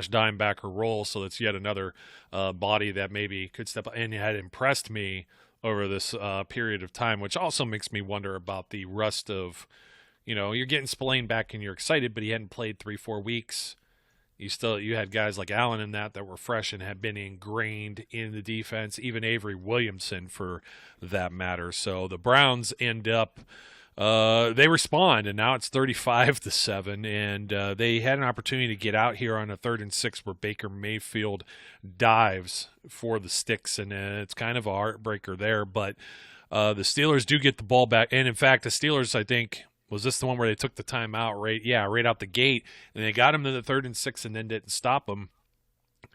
/ dime backer role, so that's yet another body that maybe could step up and had impressed me over this period of time, which also makes me wonder about the rust of, you're getting Spillane back and you're excited, but he hadn't played 3-4 weeks. You had guys like Allen in that were fresh and had been ingrained in the defense, even Avery Williamson for that matter. So the Browns end up, they respond, and now it's 35-7, and they had an opportunity to get out here on a 3rd and 6 where Baker Mayfield dives for the sticks, and it's kind of a heartbreaker there. But the Steelers do get the ball back, and in fact, the Steelers, I think, was this the one where they took the timeout right out the gate, and they got him to the 3rd and 6 and then didn't stop him.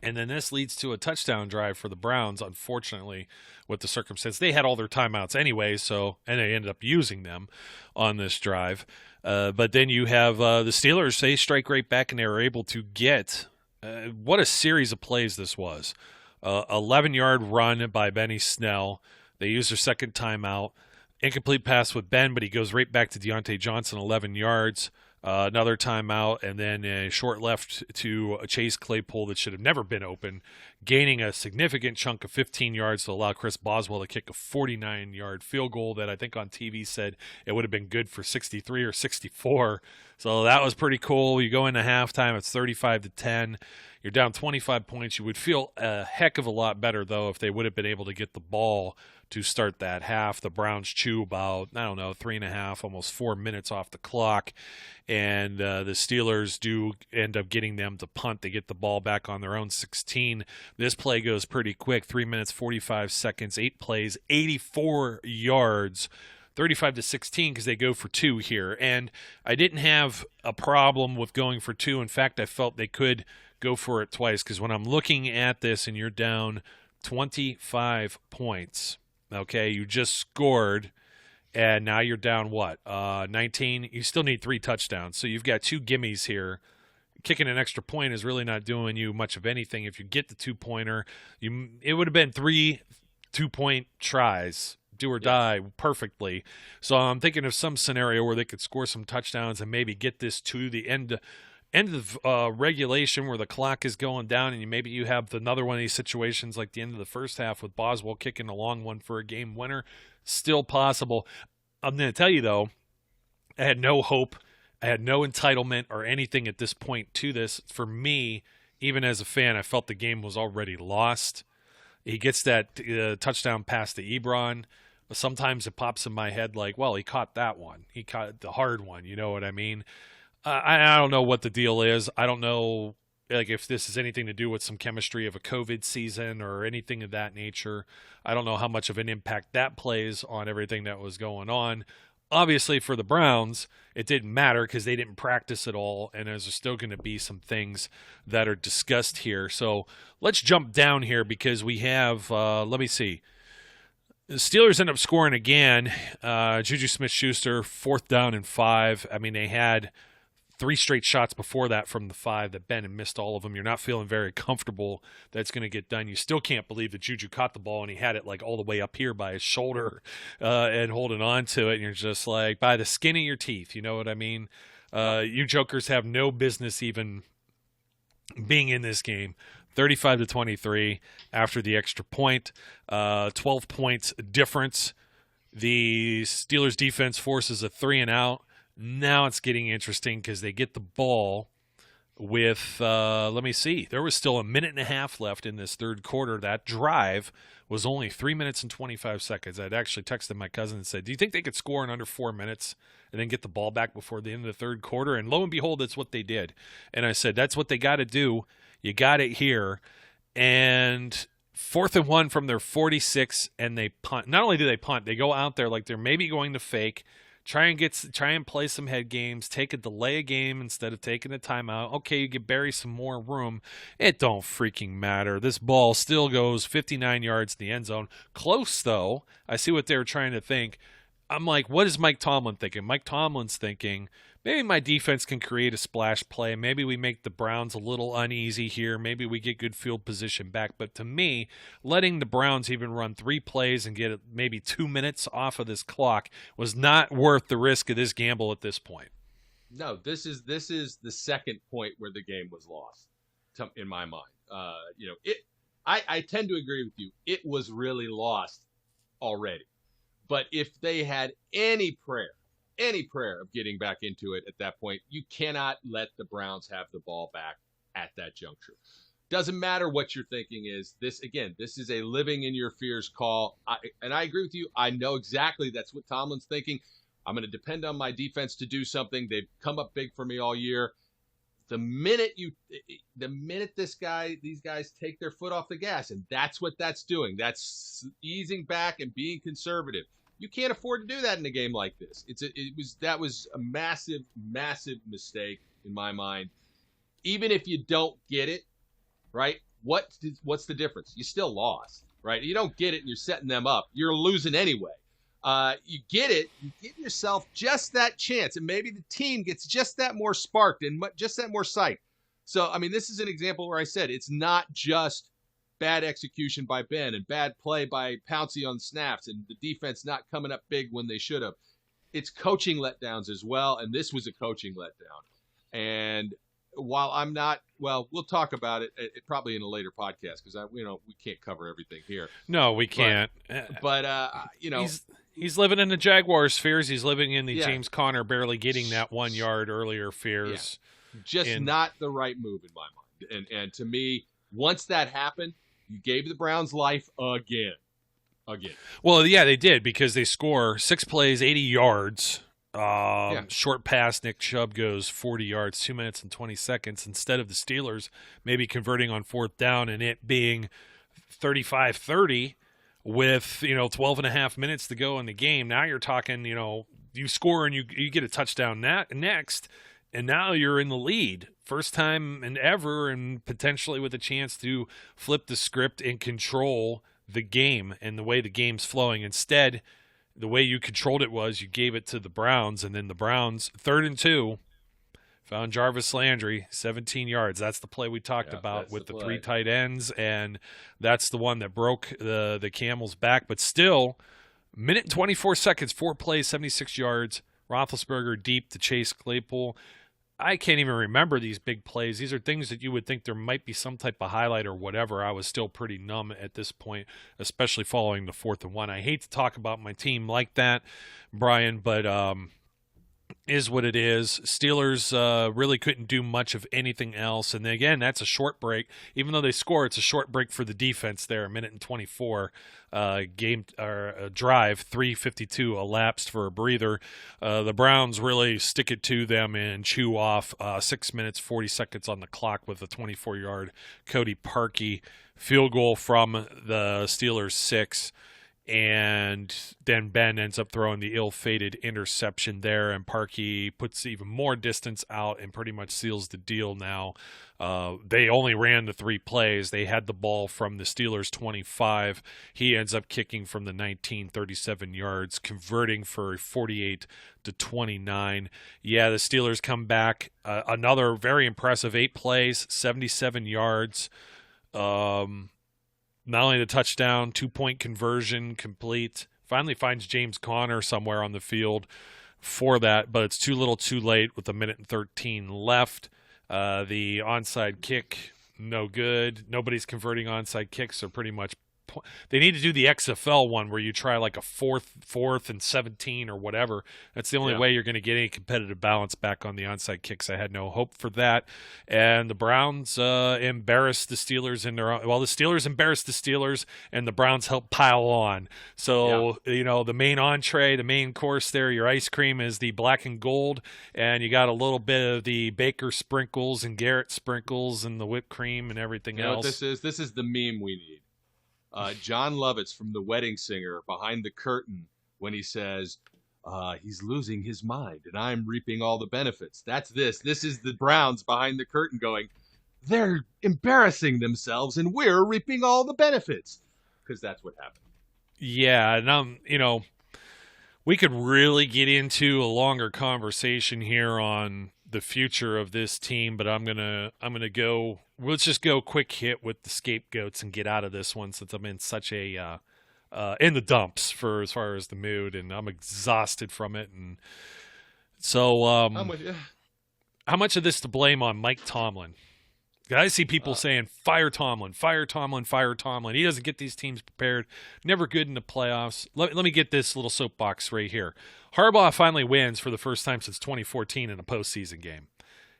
And then this leads to a touchdown drive for the Browns, unfortunately, with the circumstance. They had all their timeouts anyway, and they ended up using them on this drive. But then you have the Steelers, they strike right back, and they were able to get what a series of plays this was. 11-yard run by Benny Snell. They used their second timeout. Incomplete pass with Ben, but he goes right back to Deontay Johnson, 11 yards. Another timeout, and then a short left to Chase Claypool that should have never been open, gaining a significant chunk of 15 yards to allow Chris Boswell to kick a 49-yard field goal that I think on TV said it would have been good for 63 or 64. So that was pretty cool. You go into halftime, it's 35-10. You're down 25 points. You would feel a heck of a lot better, though, if they would have been able to get the ball to start that half. The Browns chew about, 3.5, almost 4 minutes off the clock. And the Steelers do end up getting them to punt. They get the ball back on their own 16. This play goes pretty quick, 3 minutes, 45 seconds, 8 plays, 84 yards, 35-16 because they go for 2 here. And I didn't have a problem with going for 2. In fact, I felt they could go for it twice because when I'm looking at this and you're down 25 points, okay, you just scored, and now you're down, 19? You still need 3 touchdowns, so you've got 2 gimmies here. Kicking an extra point is really not doing you much of anything. If you get the 2-pointer, it would have been 3 two-point tries, do or die, perfectly. So I'm thinking of some scenario where they could score some touchdowns and maybe get this to the end of regulation where the clock is going down, and maybe you have another one of these situations like the end of the first half with Boswell kicking a long one for a game winner. Still possible. I'm going to tell you, though, I had no hope. I had no entitlement or anything at this point to this. For me, even as a fan, I felt the game was already lost. He gets that touchdown pass to Ebron. Sometimes it pops in my head like, well, he caught that one. He caught the hard one. You know what I mean? I don't know what the deal is. I don't know if this has anything to do with some chemistry of a COVID season or anything of that nature. I don't know how much of an impact that plays on everything that was going on. Obviously, for the Browns, it didn't matter because they didn't practice at all, and there's still going to be some things that are discussed here. So let's jump down here because we have, let me see. The Steelers end up scoring again. Juju Smith-Schuster, 4th down and 5. I mean, they had 3 straight shots before that from the 5 that Ben and missed all of them. You're not feeling very comfortable that's going to get done. You still can't believe that Juju caught the ball and he had it like all the way up here by his shoulder and holding on to it. And you're just like, by the skin of your teeth, you know what I mean? You jokers have no business even being in this game. 35-23 after the extra point. 12 points difference. The Steelers defense forces a 3-and-out. Now it's getting interesting because they get the ball with, let me see, there was still 1.5 minutes left in this third quarter. That drive was only 3 minutes and 25 seconds. I'd actually texted my cousin and said, do you think they could score in under 4 minutes and then get the ball back before the end of the third quarter? And lo and behold, that's what they did. And I said, that's what they got to do. You got it here. And 4th and 1 from their 46, and they punt. Not only do they punt, they go out there like they're maybe going to fake, Try and play some head games. Take a delay a game instead of taking a timeout. Okay, you can bury some more room. It don't freaking matter. This ball still goes 59 yards in the end zone. Close though. I see what they were trying to think. I'm like, what is Mike Tomlin thinking? Mike Tomlin's thinking, maybe my defense can create a splash play. Maybe we make the Browns a little uneasy here. Maybe we get good field position back. But to me, letting the Browns even run 3 plays and get maybe 2 minutes off of this clock was not worth the risk of this gamble at this point. No, this is the second point where the game was lost, in my mind. I tend to agree with you. It was really lost already. But if they had any prayer of getting back into it at that point, you cannot let the Browns have the ball back at that juncture. Doesn't matter what your thinking is. This is a living in your fears call. And I agree with you. I know exactly that's what Tomlin's thinking. I'm going to depend on my defense to do something. They've come up big for me all year. The minute these guys take their foot off the gas, and that's what that's doing. That's easing back and being conservative. You can't afford to do that in a game like this. That was a massive, massive mistake in my mind. Even if you don't get it, right? What's the difference? You still lost, right? You don't get it and you're setting them up. You're losing anyway. You get it, you give yourself just that chance, and maybe the team gets just that more sparked and just that more psyched. So, I mean, this is an example where I said it's not just bad execution by Ben and bad play by Pouncey on snaps and the defense not coming up big when they should have. It's coaching letdowns as well, and this was a coaching letdown. And while I'm not, well, we'll talk about it probably in a later podcast because we can't cover everything here. No, we can't. But he's living in the Jaguars' fears. He's living in the James Conner barely getting that 1 yard earlier fears. Yeah. Just not the right move in my mind. And to me, once that happened, you gave the Browns life again. Well, yeah, they did because they score 6 plays, 80 yards. Short pass, Nick Chubb goes 40 yards, 2 minutes and 20 seconds instead of the Steelers maybe converting on 4th down and it being 35-30 with 12 and a half minutes to go in the game. Now you're talking, you score and you get a touchdown next, and now you're in the lead. First time and ever, and potentially with a chance to flip the script and control the game and the way the game's flowing. Instead, the way you controlled it was you gave it to the Browns, and then the Browns, 3rd and 2, found Jarvis Landry, 17 yards. That's the play we talked about with the 3 tight ends, and that's the one that broke the Camel's back. But still, minute and 24 seconds, 4 plays, 76 yards. Roethlisberger deep to Chase Claypool. I can't even remember these big plays. These are things that you would think there might be some type of highlight or whatever. I was still pretty numb at this point, especially following the 4th and 1. I hate to talk about my team like that, Brian, but is what it is. Steelers really couldn't do much of anything else. And again, that's a short break. Even though they score, it's a short break for the defense there, a minute and 24 drive, 3:52 elapsed for a breather. The Browns really stick it to them and chew off 6 minutes, 40 seconds on the clock with a 24-yard Cody Parkey field goal from the Steelers 6. And then Ben ends up throwing the ill-fated interception there, and Parkey puts even more distance out and pretty much seals the deal now. They only ran the 3 plays. They had the ball from the Steelers' 25. He ends up kicking from the 19, 37 yards, converting for 48-29. Yeah, the Steelers come back. Another very impressive 8 plays, 77 yards. Not only the touchdown, 2-point conversion complete. Finally finds James Conner somewhere on the field for that, but it's too little too late with a minute and 13 left. The onside kick, no good. Nobody's converting onside kicks, so pretty much they need to do the XFL one where you try like a fourth and 17 or whatever. That's the only way you're going to get any competitive balance back on the onside kicks. I had no hope for that. And the Browns embarrassed the Steelers the Steelers embarrassed the Steelers, and the Browns helped pile on. So, the main entree, the main course there, your ice cream is the black and gold, and you got a little bit of the Baker sprinkles and Garrett sprinkles and the whipped cream and everything else. What this is? This is the meme we need. John Lovitz from The Wedding Singer behind the curtain when he says, he's losing his mind, and I'm reaping all the benefits. That's this. This is the Browns behind the curtain going, they're embarrassing themselves, and we're reaping all the benefits. Because that's what happened. Yeah, and we could really get into a longer conversation here on the future of this team, but I'm gonna go. Let's just go quick hit with the scapegoats and get out of this one, since I'm in such a in the dumps for as far as the mood, and I'm exhausted from it. And so, I'm with you. how much of this to blame on Mike Tomlin? I see people saying, fire Tomlin, fire Tomlin, fire Tomlin. He doesn't get these teams prepared. Never good in the playoffs. Let me get this little soapbox right here. Harbaugh finally wins for the first time since 2014 in a postseason game.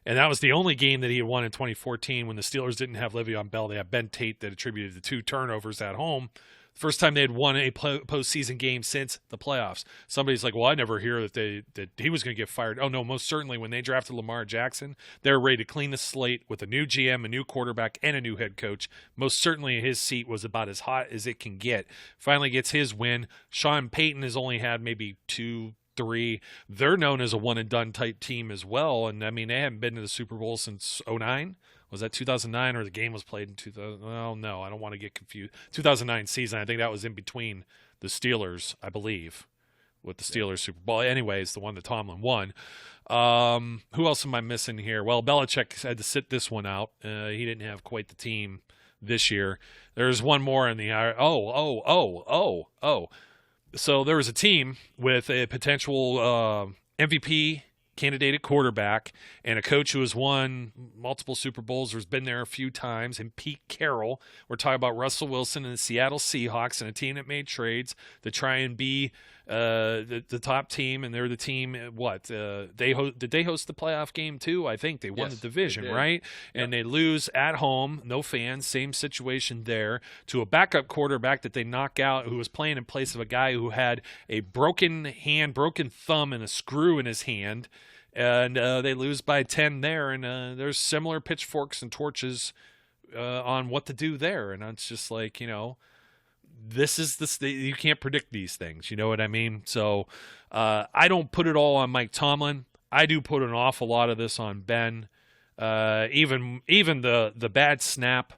And that was the only game that he had won in 2014 when the Steelers didn't have Le'Veon Bell. They had Ben Tate that attributed the 2 turnovers at home. First time they had won a postseason game since the playoffs. Somebody's like, well, I never hear that he was going to get fired. Oh, no, most certainly when they drafted Lamar Jackson, they were ready to clean the slate with a new GM, a new quarterback, and a new head coach. Most certainly his seat was about as hot as it can get. Finally gets his win. Sean Payton has only had maybe 2, 3. They're known as a one-and-done type team as well. And, I mean, they haven't been to the Super Bowl since 2009. Was that 2009 or the game was played in 2000? Well, no, I don't want to get confused. 2009 season, I think that was in between the Steelers, I believe, with the Steelers Super Bowl. Anyways, the one that Tomlin won. Who else am I missing here? Well, Belichick had to sit this one out. He didn't have quite the team this year. There's one more in the So there was a team with a potential MVP candidate at quarterback and a coach who has won multiple Super Bowls or has been there a few times, and Pete Carroll. We're talking about Russell Wilson and the Seattle Seahawks, and a team that made trades to try and be the top team, and they're the team. Did they host the playoff game too? I think they won the division, right? Yep. And they lose at home, no fans, same situation there, to a backup quarterback that they knock out, who was playing in place of a guy who had a broken hand, broken thumb, and a screw in his hand. And they lose by 10 there, and there's similar pitchforks and torches on what to do there. And it's just like, this is you can't predict these things. You know what I mean? So I don't put it all on Mike Tomlin. I do put an awful lot of this on Ben. Even the bad snap,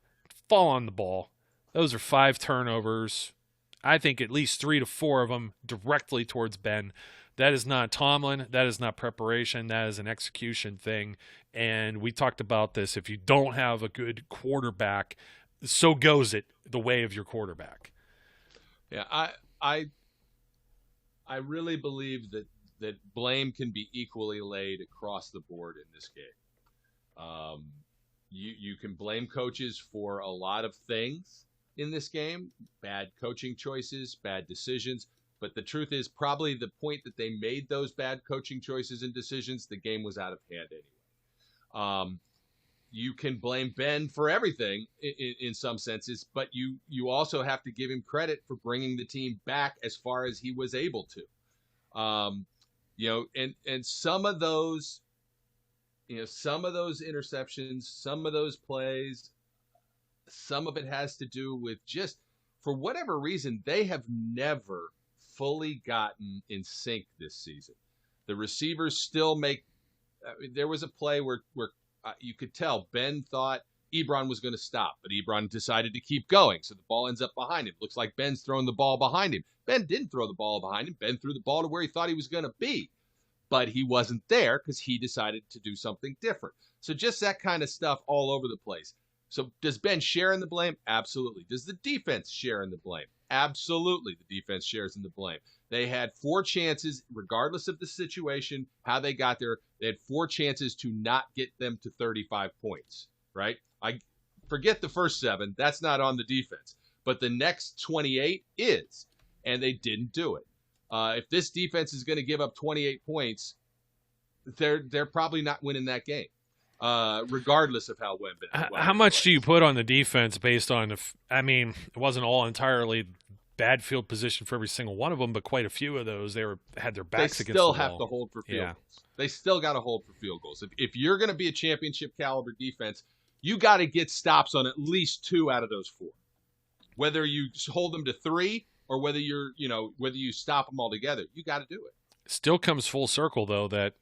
fall on the ball. Those are 5 turnovers. I think at least 3 to 4 of them directly towards Ben. That is not Tomlin. That is not preparation. That is an execution thing. And we talked about this. If you don't have a good quarterback, so goes it the way of your quarterback. Yeah, I really believe that blame can be equally laid across the board in this game. You can blame coaches for a lot of things in this game, bad coaching choices, bad decisions. But the truth is, probably the point that they made those bad coaching choices and decisions, the game was out of hand anyway. You can blame Ben for everything in some senses, but you also have to give him credit for bringing the team back as far as he was able to. And some of those, some of those interceptions, some of those plays, some of it has to do with just, for whatever reason, they have never fully gotten in sync this season. The receivers still make. There was a play where you could tell Ben thought Ebron was going to stop, but Ebron decided to keep going, so the ball ends up behind him. Looks like Ben's throwing the ball behind him. Ben didn't throw the ball behind him. Ben threw the ball to where he thought he was going to be, but he wasn't there because he decided to do something different. So just that kind of stuff all over the place. So does Ben share in the blame? Absolutely. Does the defense share in the blame? Absolutely. The defense shares in the blame. They had 4 chances, regardless of the situation, how they got there. They had 4 chances to not get them to 35 points, right? I forget the first 7. That's not on the defense. But the next 28 is, and they didn't do it. If this defense is going to give up 28 points, they're probably not winning that game. Regardless of how how much do you put on the defense based on it wasn't all entirely bad field position for every single one of them, but quite a few of those had their backs against the wall. They still have to hold for field goals. They still got to hold for field goals. If you're going to be a championship caliber defense, you got to get stops on at least 2 out of those 4. Whether you hold them to 3 or whether you stop them altogether, you got to do it. Still comes full circle, though, that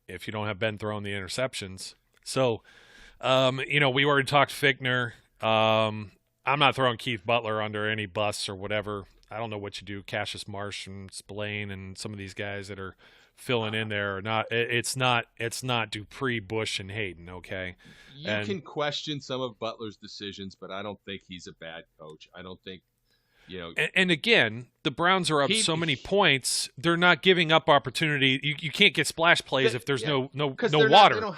if you don't have Ben throwing the interceptions. So, we already talked Fickner. I'm not throwing Keith Butler under any bus or whatever. I don't know what you do. Cassius Marsh and Spillane and some of these guys that are filling in there or not. It's not Dupree, Bush, and Hayden, okay? You can question some of Butler's decisions, but I don't think he's a bad coach. I don't think, And again, the Browns are up so many points. They're not giving up opportunity. You can't get splash plays if there's no water.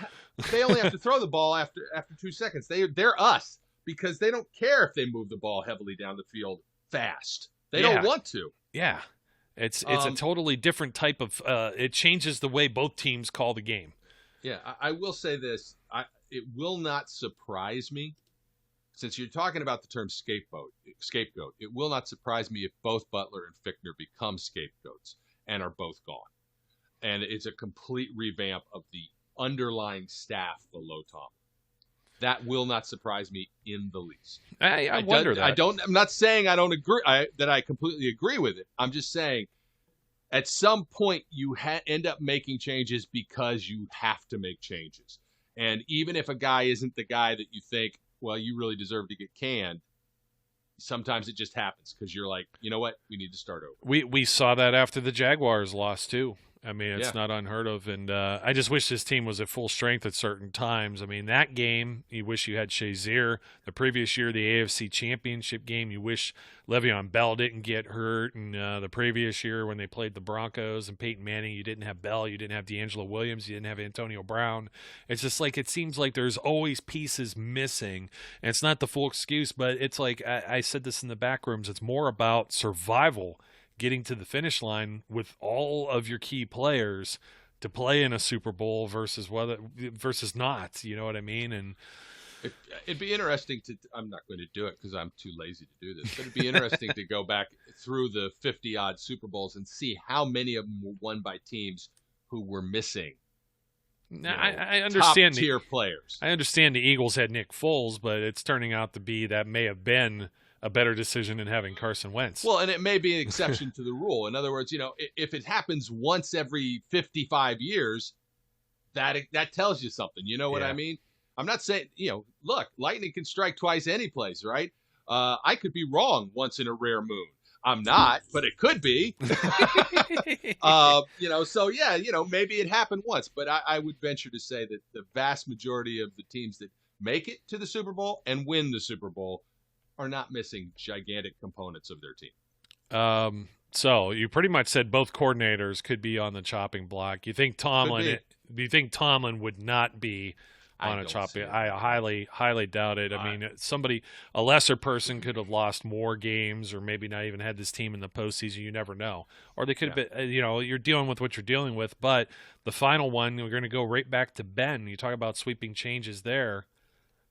They only have to throw the ball after 2 seconds. They're us because they don't care if they move the ball heavily down the field fast. They don't want to. Yeah. It's a totally different type of it changes the way both teams call the game. Yeah, I will say this. It will not surprise me, since you're talking about the term scapegoat, it will not surprise me if both Butler and Fickner become scapegoats and are both gone. And it's a complete revamp of the underlying staff below Tom. That will not surprise me in the least. I wonder that. I'm not saying I don't agree that I completely agree with it. I'm just saying at some point you end up making changes because you have to make changes. And even if a guy isn't the guy that you think, well, you really deserve to get canned, sometimes it just happens because you're like, you know what, we need to start over. We saw that after the Jaguars lost too. I mean, it's not unheard of, and I just wish this team was at full strength at certain times. I mean, that game, you wish you had Shazier. The previous year, the AFC Championship game, you wish Le'Veon Bell didn't get hurt. And the previous year when they played the Broncos and Peyton Manning, you didn't have Bell, you didn't have D'Angelo Williams, you didn't have Antonio Brown. It's just like it seems like there's always pieces missing. And it's not the full excuse, but it's like I said this in the back rooms, it's more about survival, getting to the finish line with all of your key players to play in a Super Bowl versus not, you know what I mean? And it'd be interesting I'm not going to do it because I'm too lazy to do this, but it'd be interesting to go back through the 50-odd Super Bowls and see how many of them were won by teams who were missing. I understand top-tier players. I understand the Eagles had Nick Foles, but it's turning out to be that may have been a better decision than having Carson Wentz. Well, and it may be an exception to the rule. In other words, if it happens once every 55 years, that tells you something. You know what I mean? I'm not saying, look, lightning can strike twice any place, right? I could be wrong once in a rare moon. I'm not, but it could be. Maybe it happened once, but I would venture to say that the vast majority of the teams that make it to the Super Bowl and win the Super Bowl are not missing gigantic components of their team. So you pretty much said both coordinators could be on the chopping block. You think Tomlin? Do you think Tomlin would not be on a chopping? I highly doubt it. I mean, a lesser person could have lost more games, or maybe not even had this team in the postseason. You never know. Or they could have been. You're dealing with what you're dealing with. But the final one, we're going to go right back to Ben. You talk about sweeping changes there.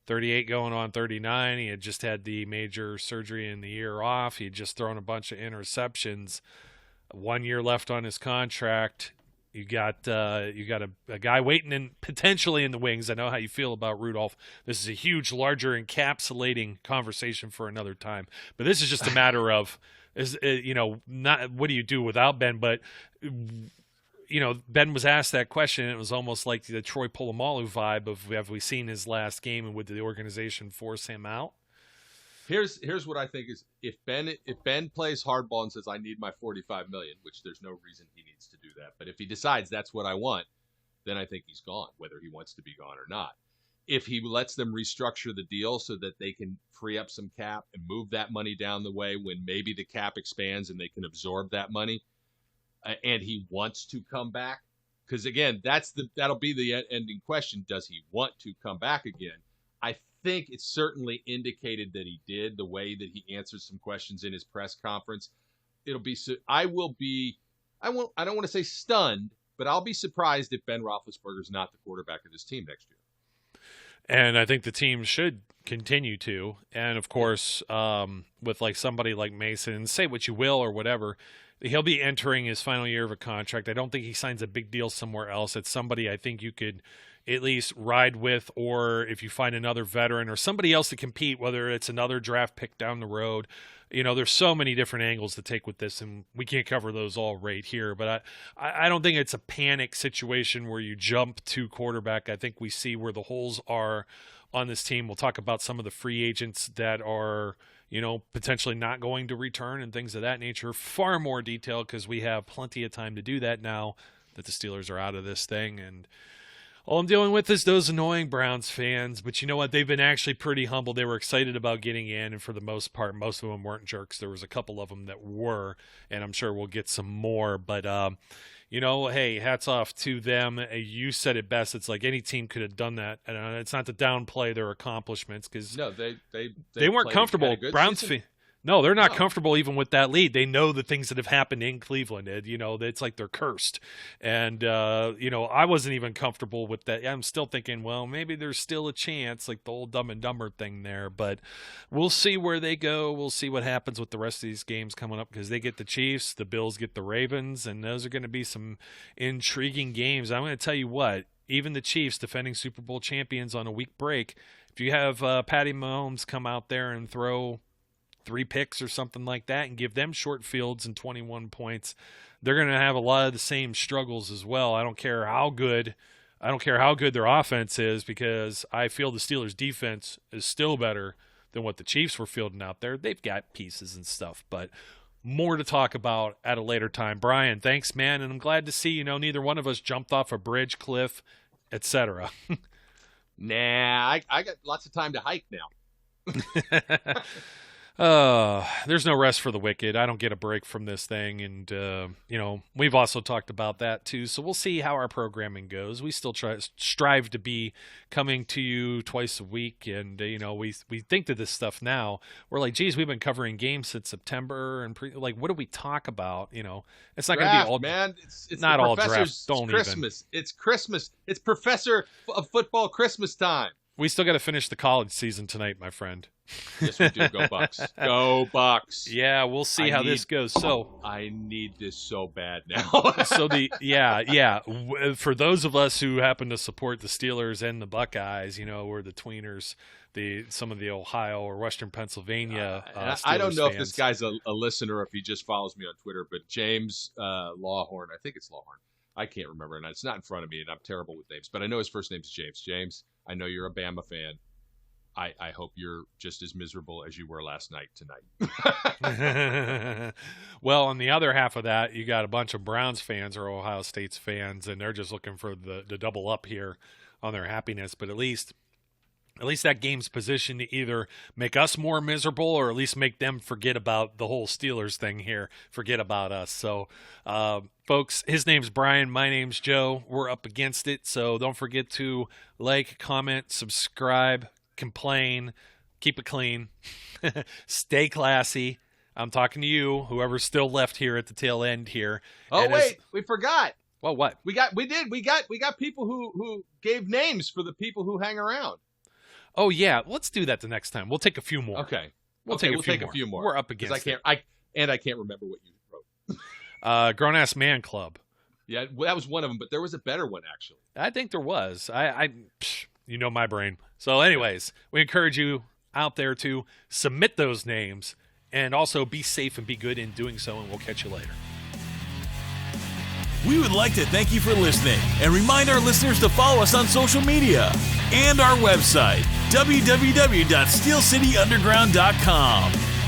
38 going on 39. He had just had the major surgery in the year off. He had just thrown a bunch of interceptions. 1 year left on his contract. You got a guy waiting potentially in the wings. I know how you feel about Rudolph. This is a huge, larger, encapsulating conversation for another time. But this is just a matter of not what do you do without Ben, but Ben was asked that question, and it was almost like the Troy Polamalu vibe of, have we seen his last game, and would the organization force him out? Here's what I think is, if Ben plays hardball and says, I need my $45 million, which there's no reason he needs to do that, but if he decides that's what I want, then I think he's gone, whether he wants to be gone or not. If he lets them restructure the deal so that they can free up some cap and move that money down the way when maybe the cap expands and they can absorb that money, and he wants to come back, because again, that'll be the ending question. Does he want to come back again? I think it's certainly indicated that he did, the way that he answered some questions in his press conference. I don't want to say stunned, but I'll be surprised if Ben Roethlisberger's not the quarterback of this team next year. And I think the team should continue to. And of course, with like somebody like Mason, say what you will or whatever, he'll be entering his final year of a contract. I don't think he signs a big deal somewhere else. It's somebody I think you could at least ride with, or if you find another veteran or somebody else to compete, whether it's another draft pick down the road, there's so many different angles to take with this, and we can't cover those all right here. But I don't think it's a panic situation where you jump to quarterback. I think we see where the holes are on this team. We'll talk about some of the free agents that are, potentially not going to return and things of that nature. Far more detail because we have plenty of time to do that now that the Steelers are out of this thing. And all I'm dealing with is those annoying Browns fans. But you know what? They've been actually pretty humble. They were excited about getting in, and for the most part, most of them weren't jerks. There was a couple of them that were, and I'm sure we'll get some more. But, hey, hats off to them. You said it best. It's like any team could have done that. And it's not to downplay their accomplishments because no, they weren't comfortable. Browns fans. No, they're not No. comfortable even with that lead. They know the things that have happened in Cleveland. It's like they're cursed. And, I wasn't even comfortable with that. I'm still thinking, well, maybe there's still a chance, like the old Dumb and Dumber thing there. But we'll see where they go. We'll see what happens with the rest of these games coming up because they get the Chiefs, the Bills get the Ravens, and those are going to be some intriguing games. I'm going to tell you what, even the Chiefs, defending Super Bowl champions on a week break, if you have Patty Mahomes come out there and throw 3 picks or something like that and give them short fields and 21 points, they're going to have a lot of the same struggles as well. I don't care how good their offense is because I feel the Steelers' defense is still better than what the Chiefs were fielding out there. They've got pieces and stuff, but more to talk about at a later time. Brian, thanks, man, and I'm glad to see, neither one of us jumped off a bridge, cliff, etc. Nah, I got lots of time to hike now. There's no rest for the wicked. I don't get a break from this thing. And, we've also talked about that too. So we'll see how our programming goes. We still strive to be coming to you twice a week. And, we think of this stuff now. We're like, geez, we've been covering games since September. And what do we talk about? It's not going to be all, man. It's not all draft. It's Christmas. It's Christmas. It's Professor of Football Christmas time. We still got to finish the college season tonight, my friend. Yes, we do. Go Bucks. Go Bucks. Yeah, we'll see how this goes. So I need this so bad now. For those of us who happen to support the Steelers and the Buckeyes, we're the tweeners, some of the Ohio or Western Pennsylvania. I don't know fans. if this guy's a listener or if he just follows me on Twitter, but James Lawhorn, I think it's Lawhorn. I can't remember, and it's not in front of me, and I'm terrible with names, but I know his first name's James. James, I know you're a Bama fan. I hope you're just as miserable as you were last night tonight. Well, on the other half of that, you got a bunch of Browns fans or Ohio State's fans, and they're just looking for the double up here on their happiness. But at least that game's positioned to either make us more miserable or at least make them forget about the whole Steelers thing here, forget about us. So, folks, his name's Brian, my name's Joe. We're up against it, so don't forget to like, comment, subscribe, complain, keep it clean, stay classy. I'm talking to you, whoever's still left here at the tail end here. Oh, and wait, we forgot. Well, what? We got people who gave names for the people who hang around. Oh yeah, let's do that the next time. We'll take a few more. Okay. We'll take a few more. We're up against it. I can't remember what you wrote. Grown Ass Man Club. Yeah, that was one of them, but there was a better one actually. I think there was. You know my brain. So anyways, we encourage you out there to submit those names and also be safe and be good in doing so, and we'll catch you later. We would like to thank you for listening and remind our listeners to follow us on social media and our website, www.steelcityunderground.com.